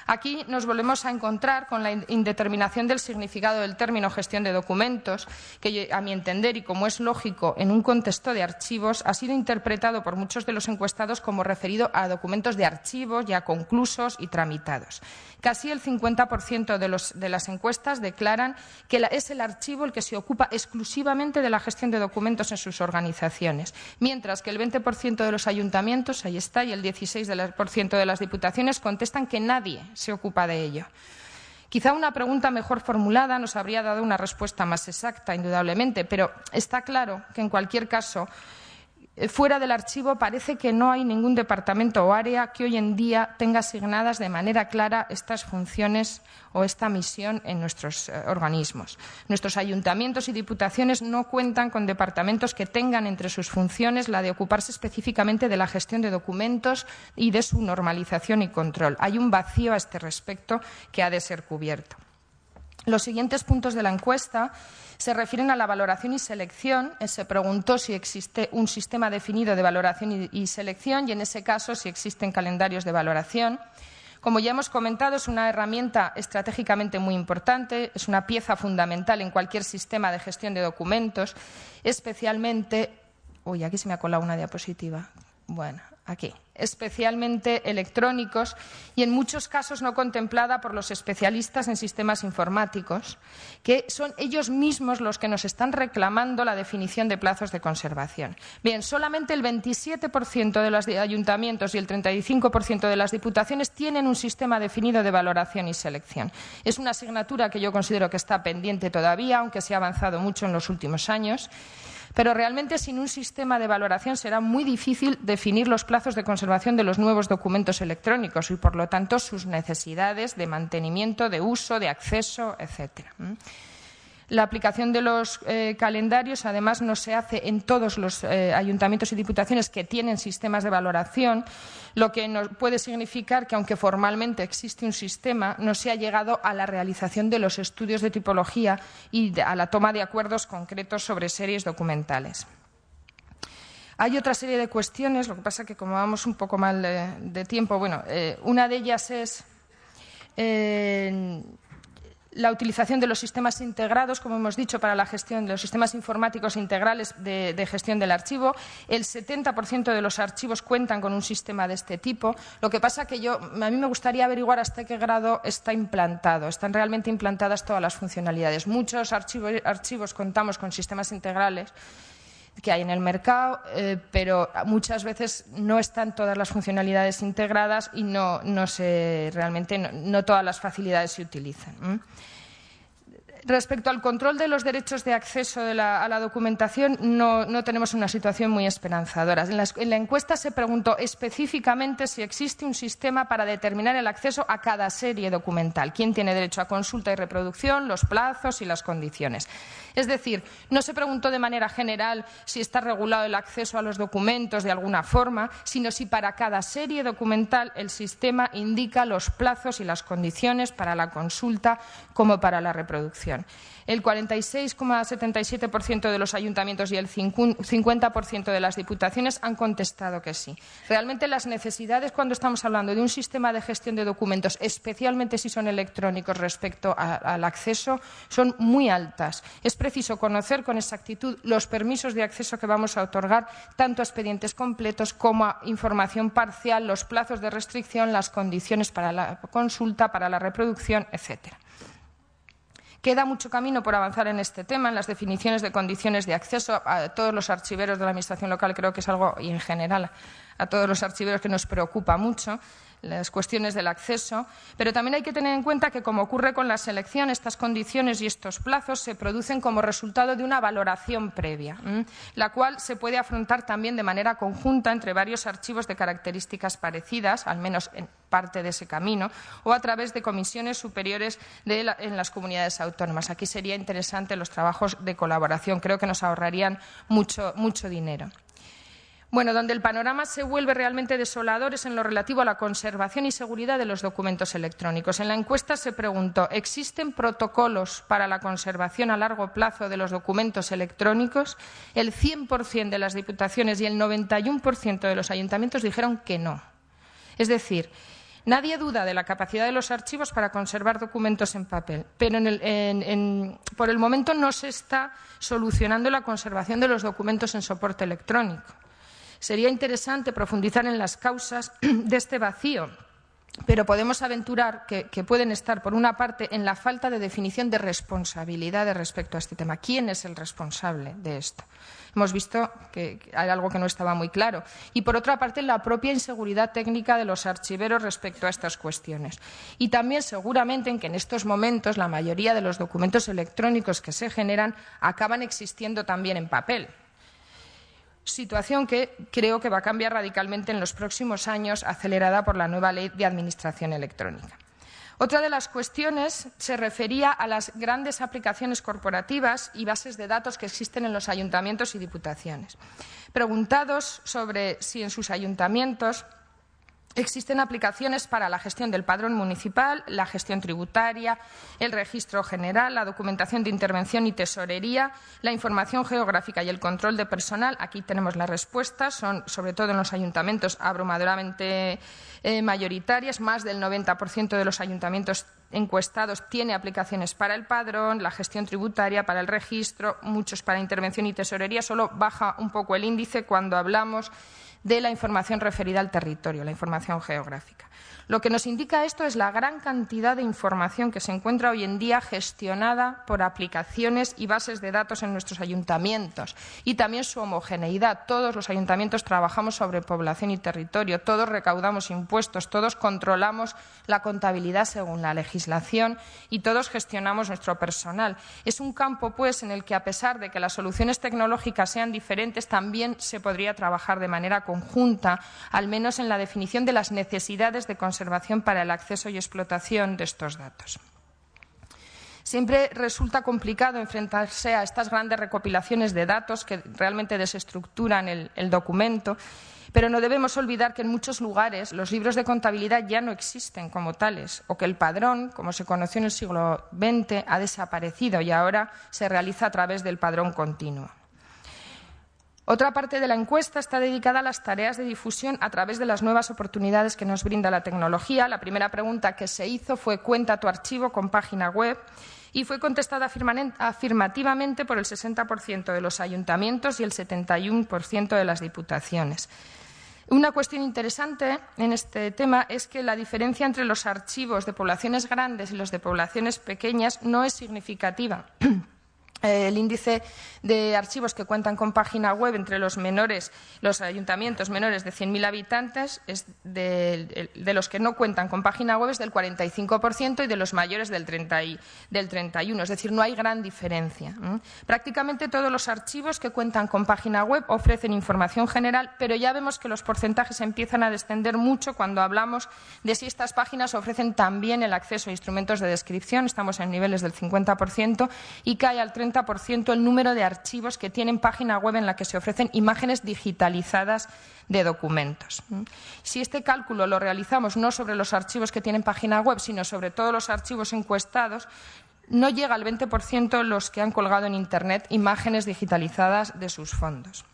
Aquí nos volvemos a encontrar con la indeterminación del significado del término gestión de documentos, que, a mi entender, y como es lógico en un contexto de archivos, ha sido interpretado por muchos de los encuestados como referido a documentos de archivos ya conclusos y tramitados. Casi el 50% de las encuestas declaran que es el archivo el que se ocupa exclusivamente de la gestión de documentos en sus organizaciones, mientras que el 20% de los ayuntamientos, ahí está, y el 16% de las diputaciones contestan que nadie se ocupa de ello. Quizá una pregunta mejor formulada nos habría dado una respuesta más exacta, indudablemente, pero está claro que, en cualquier caso, fuera del archivo parece que no hay ningún departamento o área que hoy en día tenga asignadas de manera clara estas funciones o esta misión en nuestros organismos. Nuestros ayuntamientos y diputaciones no cuentan con departamentos que tengan entre sus funciones la de ocuparse específicamente de la gestión de documentos y de su normalización y control. Hay un vacío a este respecto que ha de ser cubierto. Los siguientes puntos de la encuesta se refieren a la valoración y selección. Se preguntó si existe un sistema definido de valoración y selección y, en ese caso, si existen calendarios de valoración. Como ya hemos comentado, es una herramienta estratégicamente muy importante, es una pieza fundamental en cualquier sistema de gestión de documentos, especialmente... Uy, aquí se me ha colado una diapositiva. Bueno, aquí. Especialmente electrónicos y en muchos casos no contemplada por los especialistas en sistemas informáticos, que son ellos mismos los que nos están reclamando la definición de plazos de conservación. Bien, solamente el 27% de los ayuntamientos y el 35% de las diputaciones tienen un sistema definido de valoración y selección. Es una asignatura que yo considero que está pendiente todavía, aunque se ha avanzado mucho en los últimos años. Pero realmente sin un sistema de valoración será muy difícil definir los plazos de conservación de los nuevos documentos electrónicos y, por lo tanto, sus necesidades de mantenimiento, de uso, de acceso, etcétera. La aplicación de los calendarios, además, no se hace en todos los ayuntamientos y diputaciones que tienen sistemas de valoración, lo que puede significar que, aunque formalmente existe un sistema, no se ha llegado a la realización de los estudios de tipología y a la toma de acuerdos concretos sobre series documentales. Hay otra serie de cuestiones, lo que pasa que, como vamos un poco mal de tiempo, una de ellas es la utilización de los sistemas integrados, como hemos dicho, para la gestión de los sistemas informáticos integrales de gestión del archivo. El 70% de los archivos cuentan con un sistema de este tipo. Lo que pasa que a mí me gustaría averiguar hasta qué grado está implantado. ¿Están realmente implantadas todas las funcionalidades? Muchos archivos contamos con sistemas integrales que hay en el mercado, pero muchas veces no están todas las funcionalidades integradas y realmente no todas las facilidades se utilizan. Respecto al control de los derechos de acceso a la documentación, no tenemos una situación muy esperanzadora. En la encuesta se preguntó específicamente si existe un sistema para determinar el acceso a cada serie documental, quién tiene derecho a consulta y reproducción, los plazos y las condiciones. Es decir, no se preguntó de manera general si está regulado el acceso a los documentos de alguna forma, sino si para cada serie documental el sistema indica los plazos y las condiciones para la consulta como para la reproducción. El 46,77% de los ayuntamientos y el 50% de las diputaciones han contestado que sí. Realmente las necesidades, cuando estamos hablando de un sistema de gestión de documentos, especialmente si son electrónicos respecto al acceso, son muy altas. Es preciso conocer con exactitud los permisos de acceso que vamos a otorgar, tanto a expedientes completos como a información parcial, los plazos de restricción, las condiciones para la consulta, para la reproducción, etcétera. Queda mucho camino por avanzar en este tema, en las definiciones de condiciones de acceso. A todos los archiveros de la Administración local creo que es algo, y en general a todos los archiveros, que nos preocupa mucho, las cuestiones del acceso, pero también hay que tener en cuenta que, como ocurre con la selección, estas condiciones y estos plazos se producen como resultado de una valoración previa, la cual se puede afrontar también de manera conjunta entre varios archivos de características parecidas, al menos en parte de ese camino, o a través de comisiones superiores en las comunidades autónomas. Aquí sería interesante los trabajos de colaboración, creo que nos ahorrarían mucho dinero. Bueno, donde el panorama se vuelve realmente desolador es en lo relativo a la conservación y seguridad de los documentos electrónicos. En la encuesta se preguntó, ¿existen protocolos para la conservación a largo plazo de los documentos electrónicos? El 100% de las diputaciones y el 91% de los ayuntamientos dijeron que no. Es decir, nadie duda de la capacidad de los archivos para conservar documentos en papel, pero por el momento no se está solucionando la conservación de los documentos en soporte electrónico. Sería interesante profundizar en las causas de este vacío, pero podemos aventurar que pueden estar, por una parte, en la falta de definición de responsabilidades respecto a este tema. ¿Quién es el responsable de esto? Hemos visto que hay algo que no estaba muy claro. Y, por otra parte, la propia inseguridad técnica de los archiveros respecto a estas cuestiones. Y también, seguramente, en que en estos momentos la mayoría de los documentos electrónicos que se generan acaban existiendo también en papel. Situación que creo que va a cambiar radicalmente en los próximos años, acelerada por la nueva Ley de Administración Electrónica. Otra de las cuestiones se refería a las grandes aplicaciones corporativas y bases de datos que existen en los ayuntamientos y diputaciones. Preguntados sobre si en sus ayuntamientos existen aplicaciones para la gestión del padrón municipal, la gestión tributaria, el registro general, la documentación de intervención y tesorería, la información geográfica y el control de personal. Aquí tenemos las respuestas, son sobre todo en los ayuntamientos abrumadoramente mayoritarias. Más del 90% de los ayuntamientos encuestados tiene aplicaciones para el padrón, la gestión tributaria, para el registro, muchos para intervención y tesorería. Solo baja un poco el índice cuando hablamos de la información referida al territorio, la información geográfica. Lo que nos indica esto es la gran cantidad de información que se encuentra hoy en día gestionada por aplicaciones y bases de datos en nuestros ayuntamientos, y también su homogeneidad. Todos los ayuntamientos trabajamos sobre población y territorio, todos recaudamos impuestos, todos controlamos la contabilidad según la legislación y todos gestionamos nuestro personal. Es un campo, pues, en el que, a pesar de que las soluciones tecnológicas sean diferentes, también se podría trabajar de manera conjunta, al menos en la definición de las necesidades de conservación para el acceso y explotación de estos datos. Siempre resulta complicado enfrentarse a estas grandes recopilaciones de datos que realmente desestructuran el documento, pero no debemos olvidar que en muchos lugares los libros de contabilidad ya no existen como tales, o que el padrón, como se conoció en el siglo XX, ha desaparecido y ahora se realiza a través del padrón continuo. Otra parte de la encuesta está dedicada a las tareas de difusión a través de las nuevas oportunidades que nos brinda la tecnología. La primera pregunta que se hizo fue «¿Cuenta tu archivo con página web?», y fue contestada afirmativamente por el 60% de los ayuntamientos y el 71% de las diputaciones. Una cuestión interesante en este tema es que la diferencia entre los archivos de poblaciones grandes y los de poblaciones pequeñas no es significativa. El índice de archivos que cuentan con página web entre los ayuntamientos menores de 100.000 habitantes, es de los que no cuentan con página web es del 45% y de los mayores del 31%. Es decir, no hay gran diferencia. Prácticamente todos los archivos que cuentan con página web ofrecen información general, pero ya vemos que los porcentajes empiezan a descender mucho cuando hablamos de si estas páginas ofrecen también el acceso a instrumentos de descripción. Estamos en niveles del 50% y cae al 30% el número de archivos que tienen página web en la que se ofrecen imágenes digitalizadas de documentos. Si este cálculo lo realizamos no sobre los archivos que tienen página web, sino sobre todos los archivos encuestados, no llega al 20% los que han colgado en Internet imágenes digitalizadas de sus fondos.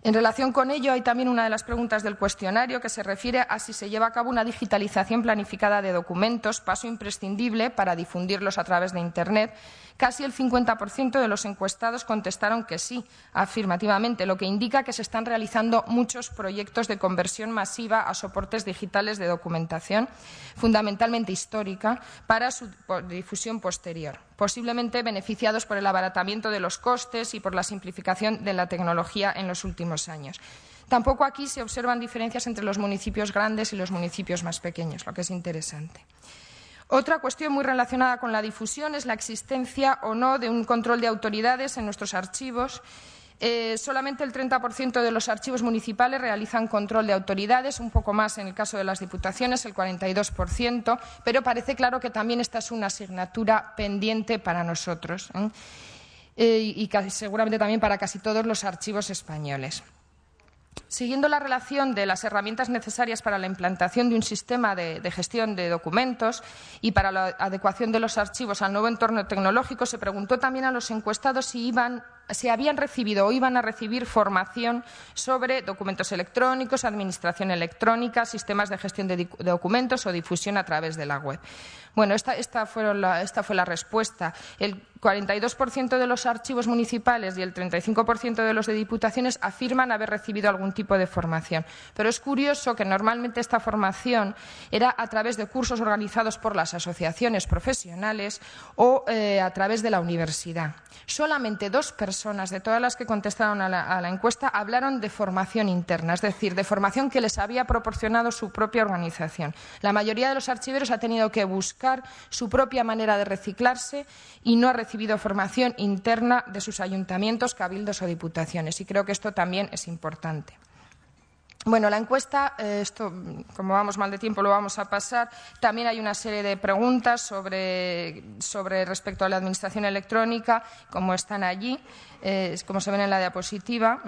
En relación con ello, hay también una de las preguntas del cuestionario que se refiere a si se lleva a cabo una digitalización planificada de documentos, paso imprescindible para difundirlos a través de Internet. Casi el 50% de los encuestados contestaron que sí, afirmativamente, lo que indica que se están realizando muchos proyectos de conversión masiva a soportes digitales de documentación, fundamentalmente histórica, para su difusión posterior, posiblemente beneficiados por el abaratamiento de los costes y por la simplificación de la tecnología en los últimos años. Tampoco aquí se observan diferencias entre los municipios grandes y los municipios más pequeños, lo que es interesante. Otra cuestión muy relacionada con la difusión es la existencia o no de un control de autoridades en nuestros archivos. Solamente el 30% de los archivos municipales realizan control de autoridades, un poco más en el caso de las diputaciones, el 42%, pero parece claro que también esta es una asignatura pendiente para nosotros y seguramente también para casi todos los archivos españoles. Siguiendo la relación de las herramientas necesarias para la implantación de un sistema de gestión de documentos y para la adecuación de los archivos al nuevo entorno tecnológico, se preguntó también a los encuestados si habían recibido o iban a recibir formación sobre documentos electrónicos, administración electrónica, sistemas de gestión de documentos o difusión a través de la web. Bueno, esta fue la respuesta. El 42% de los archivos municipales y el 35% de los de diputaciones afirman haber recibido algún tipo de formación. Pero es curioso que normalmente esta formación era a través de cursos organizados por las asociaciones profesionales o a través de la universidad. Solamente 2 personas de todas las que contestaron a la encuesta hablaron de formación interna, es decir, de formación que les había proporcionado su propia organización. La mayoría de los archiveros ha tenido que buscar su propia manera de reciclarse y no ha recibido formación interna de sus ayuntamientos, cabildos o diputaciones. Y creo que esto también es importante. Bueno, la encuesta, esto, como vamos mal de tiempo, lo vamos a pasar. También hay una serie de preguntas sobre respecto a la administración electrónica, como están allí, como se ven en la diapositiva.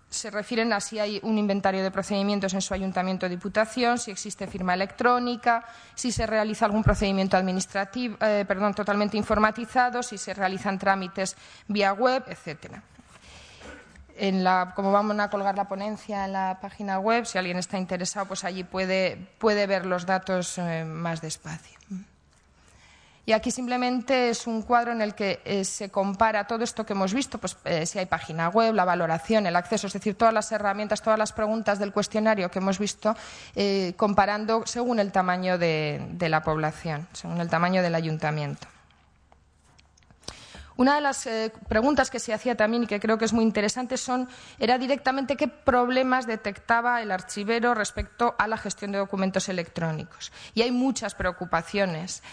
Se refieren a si hay un inventario de procedimientos en su ayuntamiento o diputación, si existe firma electrónica, si se realiza algún procedimiento administrativo, totalmente informatizado, si se realizan trámites vía web, etcétera. Como vamos a colgar la ponencia en la página web, si alguien está interesado, pues allí puede ver los datos más despacio. Y aquí simplemente es un cuadro en el que se compara todo esto que hemos visto, pues si hay página web, la valoración, el acceso, es decir, todas las herramientas, todas las preguntas del cuestionario que hemos visto, comparando según el tamaño de la población, según el tamaño del ayuntamiento. Una de las preguntas que se hacía también y que creo que es muy interesante era directamente qué problemas detectaba el archivero respecto a la gestión de documentos electrónicos. Y hay muchas preocupaciones.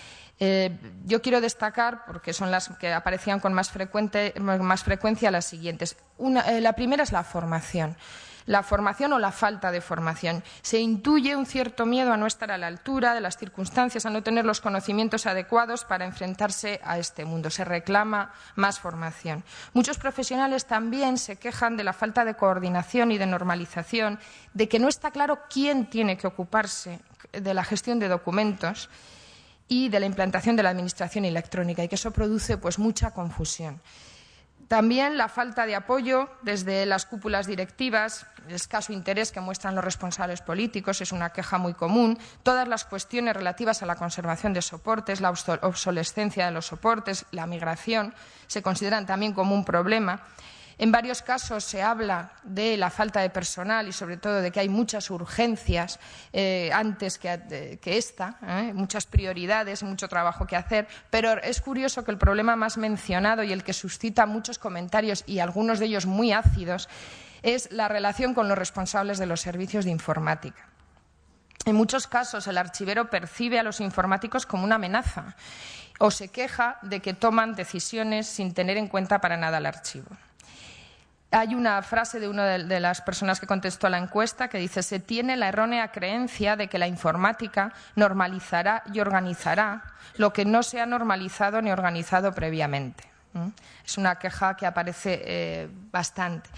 Yo quiero destacar, porque son las que aparecían con más frecuencia, las siguientes. La primera es la formación. La formación o la falta de formación. Se intuye un cierto miedo a no estar a la altura de las circunstancias, a no tener los conocimientos adecuados para enfrentarse a este mundo. Se reclama más formación. Muchos profesionales también se quejan de la falta de coordinación y de normalización, de que no está claro quién tiene que ocuparse de la gestión de documentos y de la implantación de la administración electrónica, y que eso produce pues mucha confusión. También la falta de apoyo desde las cúpulas directivas, el escaso interés que muestran los responsables políticos, es una queja muy común. Todas las cuestiones relativas a la conservación de soportes, la obsolescencia de los soportes, la migración, se consideran también como un problema. En varios casos se habla de la falta de personal y, sobre todo, de que hay muchas urgencias antes que esta, muchas prioridades, mucho trabajo que hacer. Pero es curioso que el problema más mencionado y el que suscita muchos comentarios, y algunos de ellos muy ácidos, es la relación con los responsables de los servicios de informática. En muchos casos, el archivero percibe a los informáticos como una amenaza o se queja de que toman decisiones sin tener en cuenta para nada el archivo. Hay una frase de una de las personas que contestó a la encuesta que dice: se tiene la errónea creencia de que la informática normalizará y organizará lo que no se ha normalizado ni organizado previamente. Es una queja que aparece bastante.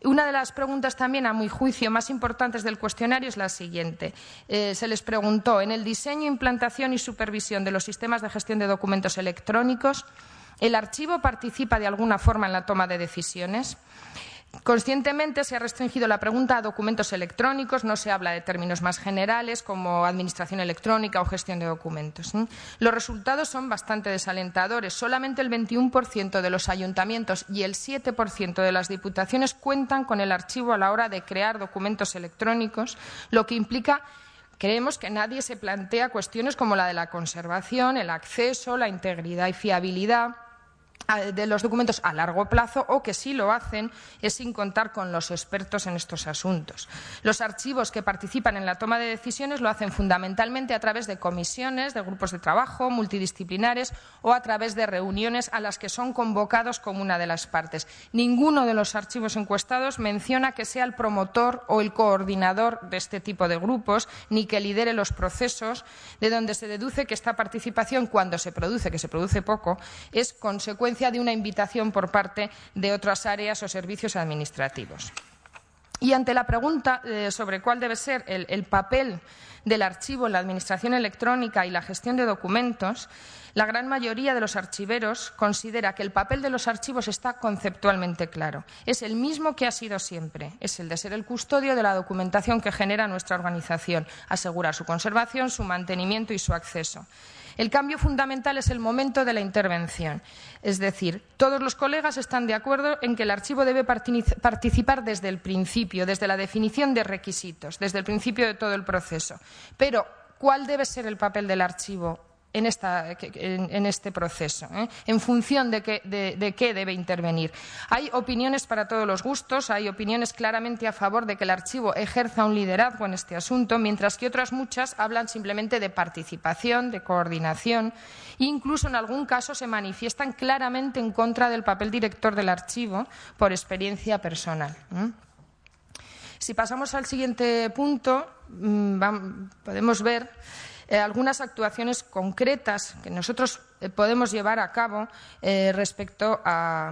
Una de las preguntas también, a mi juicio, más importantes del cuestionario es la siguiente. Se les preguntó: en el diseño, implantación y supervisión de los sistemas de gestión de documentos electrónicos, ¿el archivo participa de alguna forma en la toma de decisiones? Conscientemente se ha restringido la pregunta a documentos electrónicos, no se habla de términos más generales como administración electrónica o gestión de documentos. Los resultados son bastante desalentadores. Solamente el 21% de los ayuntamientos y el 7% de las diputaciones cuentan con el archivo a la hora de crear documentos electrónicos, lo que implica, creemos, que nadie se plantea cuestiones como la de la conservación, el acceso, la integridad y fiabilidad de los documentos a largo plazo, o que si lo hacen es sin contar con los expertos en estos asuntos. Los archivos que participan en la toma de decisiones lo hacen fundamentalmente a través de comisiones, de grupos de trabajo multidisciplinares o a través de reuniones a las que son convocados como una de las partes. Ninguno de los archivos encuestados menciona que sea el promotor o el coordinador de este tipo de grupos, ni que lidere los procesos, de donde se deduce que esta participación, cuando se produce, que se produce poco, es consecuencia de una invitación por parte de otras áreas o servicios administrativos. Y ante la pregunta sobre cuál debe ser el papel del archivo en la administración electrónica y la gestión de documentos, la gran mayoría de los archiveros considera que el papel de los archivos está conceptualmente claro. Es el mismo que ha sido siempre, es el de ser el custodio de la documentación que genera nuestra organización, asegurar su conservación, su mantenimiento y su acceso. El cambio fundamental es el momento de la intervención. Es decir, todos los colegas están de acuerdo en que el archivo debe participar desde el principio, desde la definición de requisitos, desde el principio de todo el proceso. Pero, ¿cuál debe ser el papel del archivo en este proceso? En función de qué debe intervenir. Hay opiniones para todos los gustos, hay opiniones claramente a favor de que el archivo ejerza un liderazgo en este asunto, mientras que otras muchas hablan simplemente de participación, de coordinación, e incluso en algún caso se manifiestan claramente en contra del papel director del archivo por experiencia personal. Si pasamos al siguiente punto, podemos ver algunas actuaciones concretas que nosotros podemos llevar a cabo respecto a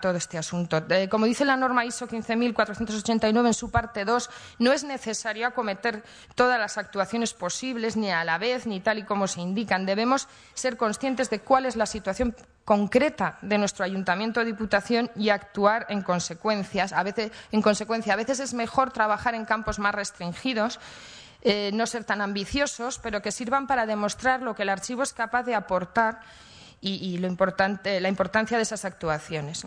todo este asunto. Como dice la norma ISO 15489 en su parte 2, no es necesario acometer todas las actuaciones posibles, ni a la vez, ni tal y como se indican. Debemos ser conscientes de cuál es la situación concreta de nuestro ayuntamiento o diputación y actuar en consecuencia. A veces es mejor trabajar en campos más restringidos, no ser tan ambiciosos, pero que sirvan para demostrar lo que el archivo es capaz de aportar y la importancia de esas actuaciones.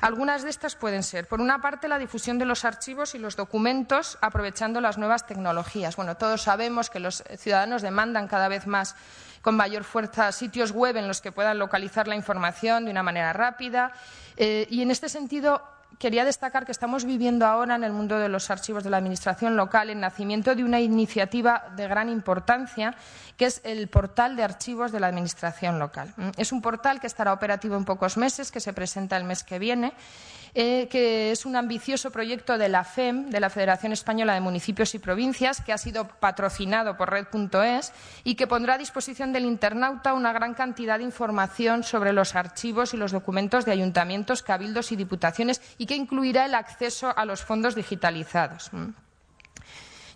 Algunas de estas pueden ser, por una parte, la difusión de los archivos y los documentos aprovechando las nuevas tecnologías. Bueno, todos sabemos que los ciudadanos demandan cada vez más, con mayor fuerza, sitios web en los que puedan localizar la información de una manera rápida y, en este sentido, quería destacar que estamos viviendo ahora en el mundo de los archivos de la Administración local el nacimiento de una iniciativa de gran importancia, que es el portal de archivos de la Administración local. Es un portal que estará operativo en pocos meses, que se presenta el mes que viene, que es un ambicioso proyecto de la FEM, de la Federación Española de Municipios y Provincias, que ha sido patrocinado por Red.es y que pondrá a disposición del internauta una gran cantidad de información sobre los archivos y los documentos de ayuntamientos, cabildos y diputaciones, y que incluirá el acceso a los fondos digitalizados.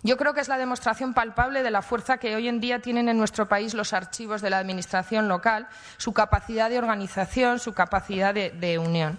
Yo creo que es la demostración palpable de la fuerza que hoy en día tienen en nuestro país los archivos de la Administración local, su capacidad de organización, su capacidad de unión.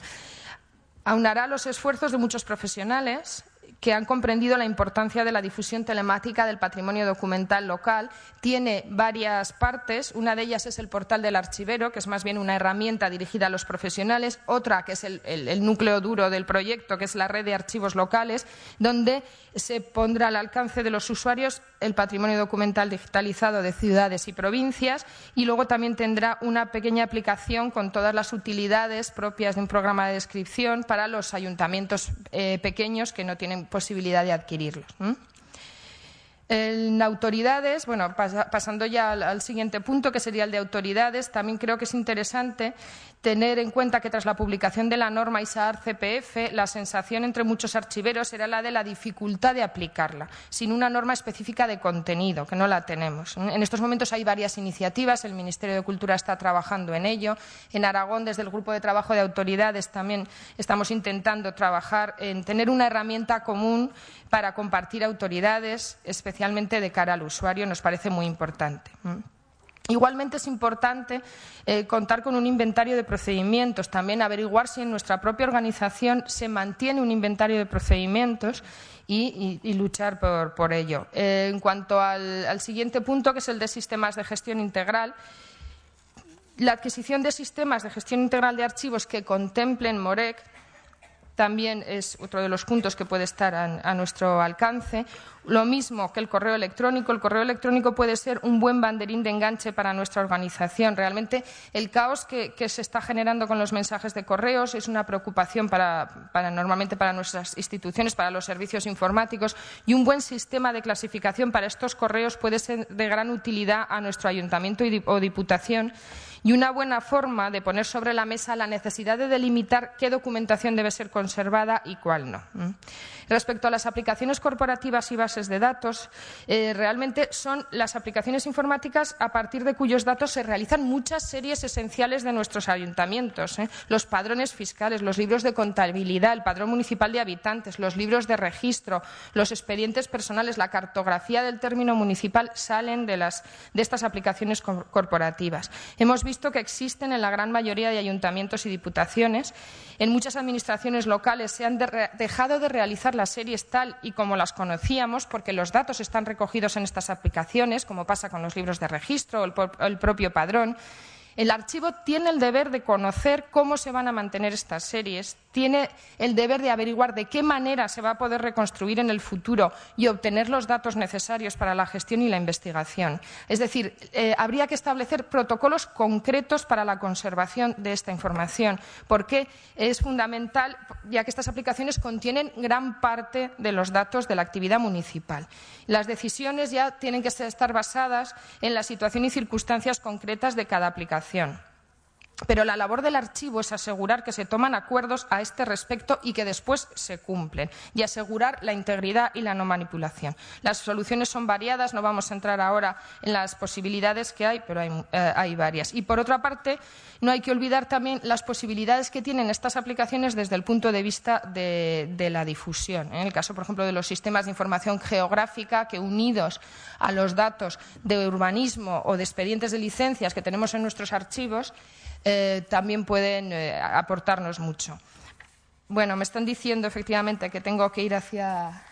Aunará los esfuerzos de muchos profesionales que han comprendido la importancia de la difusión telemática del patrimonio documental local. Tiene varias partes. Una de ellas es el portal del archivero, que es más bien una herramienta dirigida a los profesionales. Otra, que es el núcleo duro del proyecto, que es la red de archivos locales, donde se pondrá al alcance de los usuarios el patrimonio documental digitalizado de ciudades y provincias, y luego también tendrá una pequeña aplicación con todas las utilidades propias de un programa de descripción para los ayuntamientos pequeños que no tienen posibilidad de adquirirlos. En autoridades, bueno, pasando ya al siguiente punto, que sería el de autoridades, también creo que es interesante tener en cuenta que tras la publicación de la norma ISAAR-CPF, la sensación entre muchos archiveros era la de la dificultad de aplicarla, sin una norma específica de contenido, que no la tenemos. En estos momentos hay varias iniciativas, el Ministerio de Cultura está trabajando en ello. En Aragón, desde el Grupo de Trabajo de Autoridades, también estamos intentando trabajar en tener una herramienta común para compartir autoridades, especialmente de cara al usuario, nos parece muy importante. Igualmente es importante contar con un inventario de procedimientos, también averiguar si en nuestra propia organización se mantiene un inventario de procedimientos y luchar por ello. En cuanto al siguiente punto, que es el de sistemas de gestión integral, la adquisición de sistemas de gestión integral de archivos que contemplen MOREC también es otro de los puntos que puede estar a nuestro alcance. Lo mismo que el correo electrónico. El correo electrónico puede ser un buen banderín de enganche para nuestra organización. Realmente el caos que se está generando con los mensajes de correos es una preocupación normalmente para nuestras instituciones, para los servicios informáticos, y un buen sistema de clasificación para estos correos puede ser de gran utilidad a nuestro ayuntamiento o diputación, y una buena forma de poner sobre la mesa la necesidad de delimitar qué documentación debe ser conservada y cuál no. Respecto a las aplicaciones corporativas y bases de datos, realmente son las aplicaciones informáticas a partir de cuyos datos se realizan muchas series esenciales de nuestros ayuntamientos. Los padrones fiscales, los libros de contabilidad, el padrón municipal de habitantes, los libros de registro, los expedientes personales, la cartografía del término municipal salen de estas aplicaciones corporativas. Hemos visto que existen en la gran mayoría de ayuntamientos y diputaciones. En muchas administraciones locales se han dejado de realizar las series tal y como las conocíamos, porque los datos están recogidos en estas aplicaciones, como pasa con los libros de registro o el propio padrón. El archivo tiene el deber de conocer cómo se van a mantener estas series, tiene el deber de averiguar de qué manera se va a poder reconstruir en el futuro y obtener los datos necesarios para la gestión y la investigación. Es decir, habría que establecer protocolos concretos para la conservación de esta información, porque es fundamental, ya que estas aplicaciones contienen gran parte de los datos de la actividad municipal. Las decisiones ya tienen que estar basadas en la situación y circunstancias concretas de cada aplicación. Pero la labor del archivo es asegurar que se toman acuerdos a este respecto y que después se cumplen, y asegurar la integridad y la no manipulación. Las soluciones son variadas, no vamos a entrar ahora en las posibilidades que hay, pero hay varias. Y por otra parte, no hay que olvidar también las posibilidades que tienen estas aplicaciones desde el punto de vista de la difusión. En el caso, por ejemplo, de los sistemas de información geográfica, que unidos a los datos de urbanismo o de expedientes de licencias que tenemos en nuestros archivos, también pueden aportarnos mucho. Bueno, me están diciendo efectivamente que tengo que ir hacia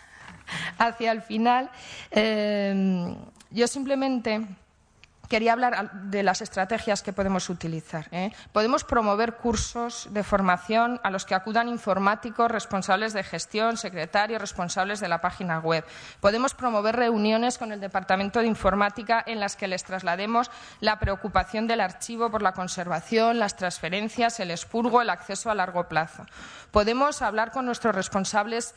el final. Yo simplemente quería hablar de las estrategias que podemos utilizar. Podemos promover cursos de formación a los que acudan informáticos, responsables de gestión, secretarios, responsables de la página web. Podemos promover reuniones con el Departamento de Informática en las que les traslademos la preocupación del archivo por la conservación, las transferencias, el expurgo, el acceso a largo plazo. Podemos hablar con nuestros responsables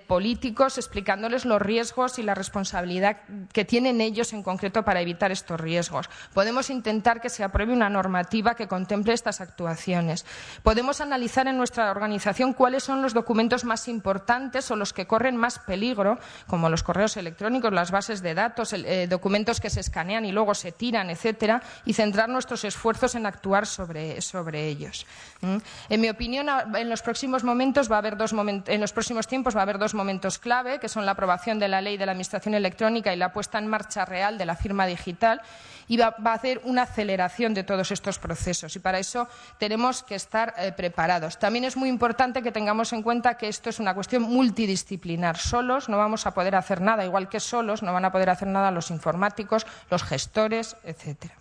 políticos explicándoles los riesgos y la responsabilidad que tienen ellos en concreto para evitar estos riesgos. Podemos intentar que se apruebe una normativa que contemple estas actuaciones. Podemos analizar en nuestra organización cuáles son los documentos más importantes o los que corren más peligro, como los correos electrónicos, las bases de datos, documentos que se escanean y luego se tiran, etcétera, y centrar nuestros esfuerzos en actuar sobre ellos. En mi opinión, en los próximos tiempos va a haber dos momentos clave, que son la aprobación de la Ley de la Administración Electrónica y la puesta en marcha real de la firma digital, y va a hacer una aceleración de todos estos procesos, y para eso tenemos que estar preparados. También es muy importante que tengamos en cuenta que esto es una cuestión multidisciplinar. Solos no vamos a poder hacer nada, igual que solos no van a poder hacer nada los informáticos, los gestores, etcétera.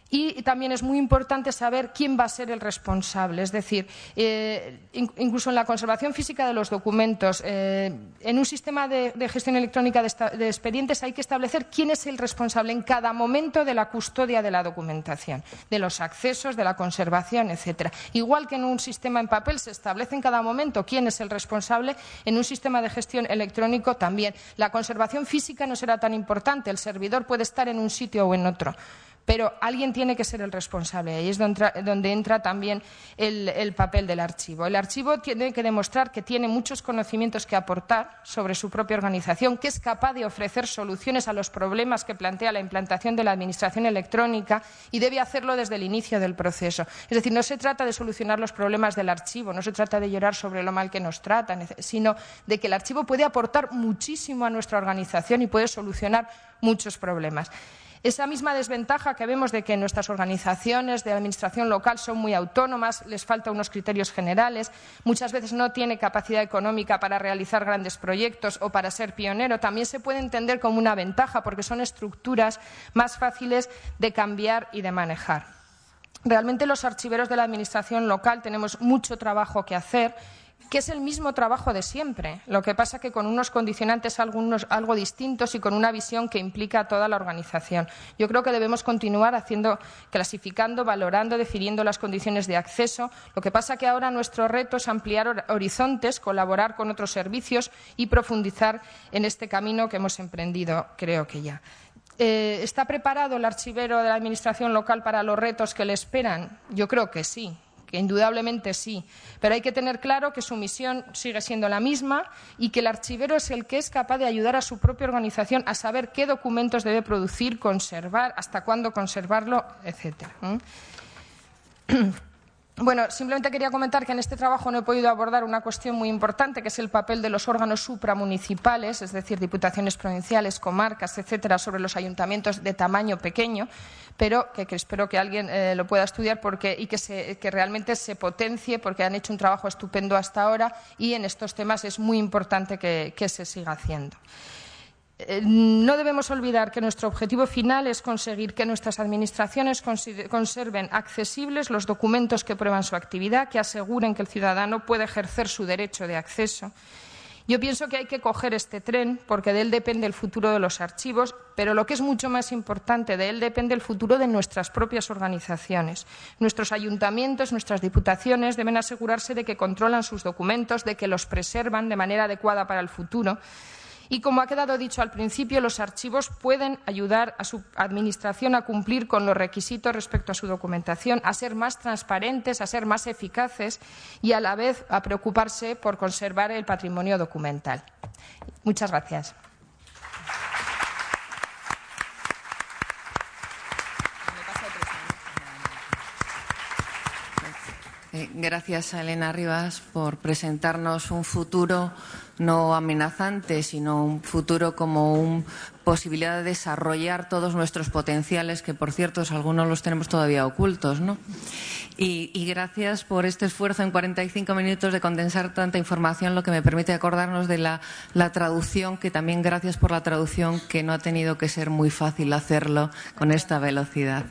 Y también es muy importante saber quién va a ser el responsable. Es decir, incluso en la conservación física de los documentos, en un sistema de gestión electrónica de expedientes hay que establecer quién es el responsable en cada momento de la custodia de la documentación, de los accesos, de la conservación, etcétera. Igual que en un sistema en papel se establece en cada momento quién es el responsable, en un sistema de gestión electrónico también. La conservación física no será tan importante, el servidor puede estar en un sitio o en otro, pero alguien tiene que ser el responsable. Ahí es donde entra también el papel del archivo. El archivo tiene que demostrar que tiene muchos conocimientos que aportar sobre su propia organización, que es capaz de ofrecer soluciones a los problemas que plantea la implantación de la administración electrónica, y debe hacerlo desde el inicio del proceso. Es decir, no se trata de solucionar los problemas del archivo, no se trata de llorar sobre lo mal que nos tratan, sino de que el archivo puede aportar muchísimo a nuestra organización y puede solucionar muchos problemas. Esa misma desventaja que vemos de que nuestras organizaciones de administración local son muy autónomas, les falta unos criterios generales, muchas veces no tiene capacidad económica para realizar grandes proyectos o para ser pionero, también se puede entender como una ventaja porque son estructuras más fáciles de cambiar y de manejar. Realmente los archiveros de la administración local tenemos mucho trabajo que hacer, que es el mismo trabajo de siempre. Lo que pasa que con unos condicionantes algo distintos y con una visión que implica a toda la organización. Yo creo que debemos continuar clasificando, valorando, definiendo las condiciones de acceso. Lo que pasa que ahora nuestro reto es ampliar horizontes, colaborar con otros servicios y profundizar en este camino que hemos emprendido, creo que ya. ¿Está preparado el archivero de la administración local para los retos que le esperan? Yo creo que sí. Que indudablemente sí, pero hay que tener claro que su misión sigue siendo la misma y que el archivero es el que es capaz de ayudar a su propia organización a saber qué documentos debe producir, conservar, hasta cuándo conservarlo, etcétera. Bueno, simplemente quería comentar que en este trabajo no he podido abordar una cuestión muy importante, que es el papel de los órganos supramunicipales, es decir, diputaciones provinciales, comarcas, etcétera, sobre los ayuntamientos de tamaño pequeño, pero que espero que alguien lo pueda estudiar y que realmente se potencie, porque han hecho un trabajo estupendo hasta ahora y en estos temas es muy importante que se siga haciendo. No debemos olvidar que nuestro objetivo final es conseguir que nuestras administraciones conserven accesibles los documentos que prueban su actividad, que aseguren que el ciudadano puede ejercer su derecho de acceso. Yo pienso que hay que coger este tren porque de él depende el futuro de los archivos, pero lo que es mucho más importante, de él depende el futuro de nuestras propias organizaciones. Nuestros ayuntamientos, nuestras diputaciones deben asegurarse de que controlan sus documentos, de que los preservan de manera adecuada para el futuro. Y, como ha quedado dicho al principio, los archivos pueden ayudar a su administración a cumplir con los requisitos respecto a su documentación, a ser más transparentes, a ser más eficaces y, a la vez, a preocuparse por conservar el patrimonio documental. Muchas gracias. Gracias a Elena Rivas por presentarnos un futuro no amenazante, sino un futuro como una posibilidad de desarrollar todos nuestros potenciales, que por cierto algunos los tenemos todavía ocultos, ¿no? Y gracias por este esfuerzo en 45 minutos de condensar tanta información, lo que me permite acordarnos de la traducción, que también gracias por la traducción, que no ha tenido que ser muy fácil hacerlo con esta velocidad.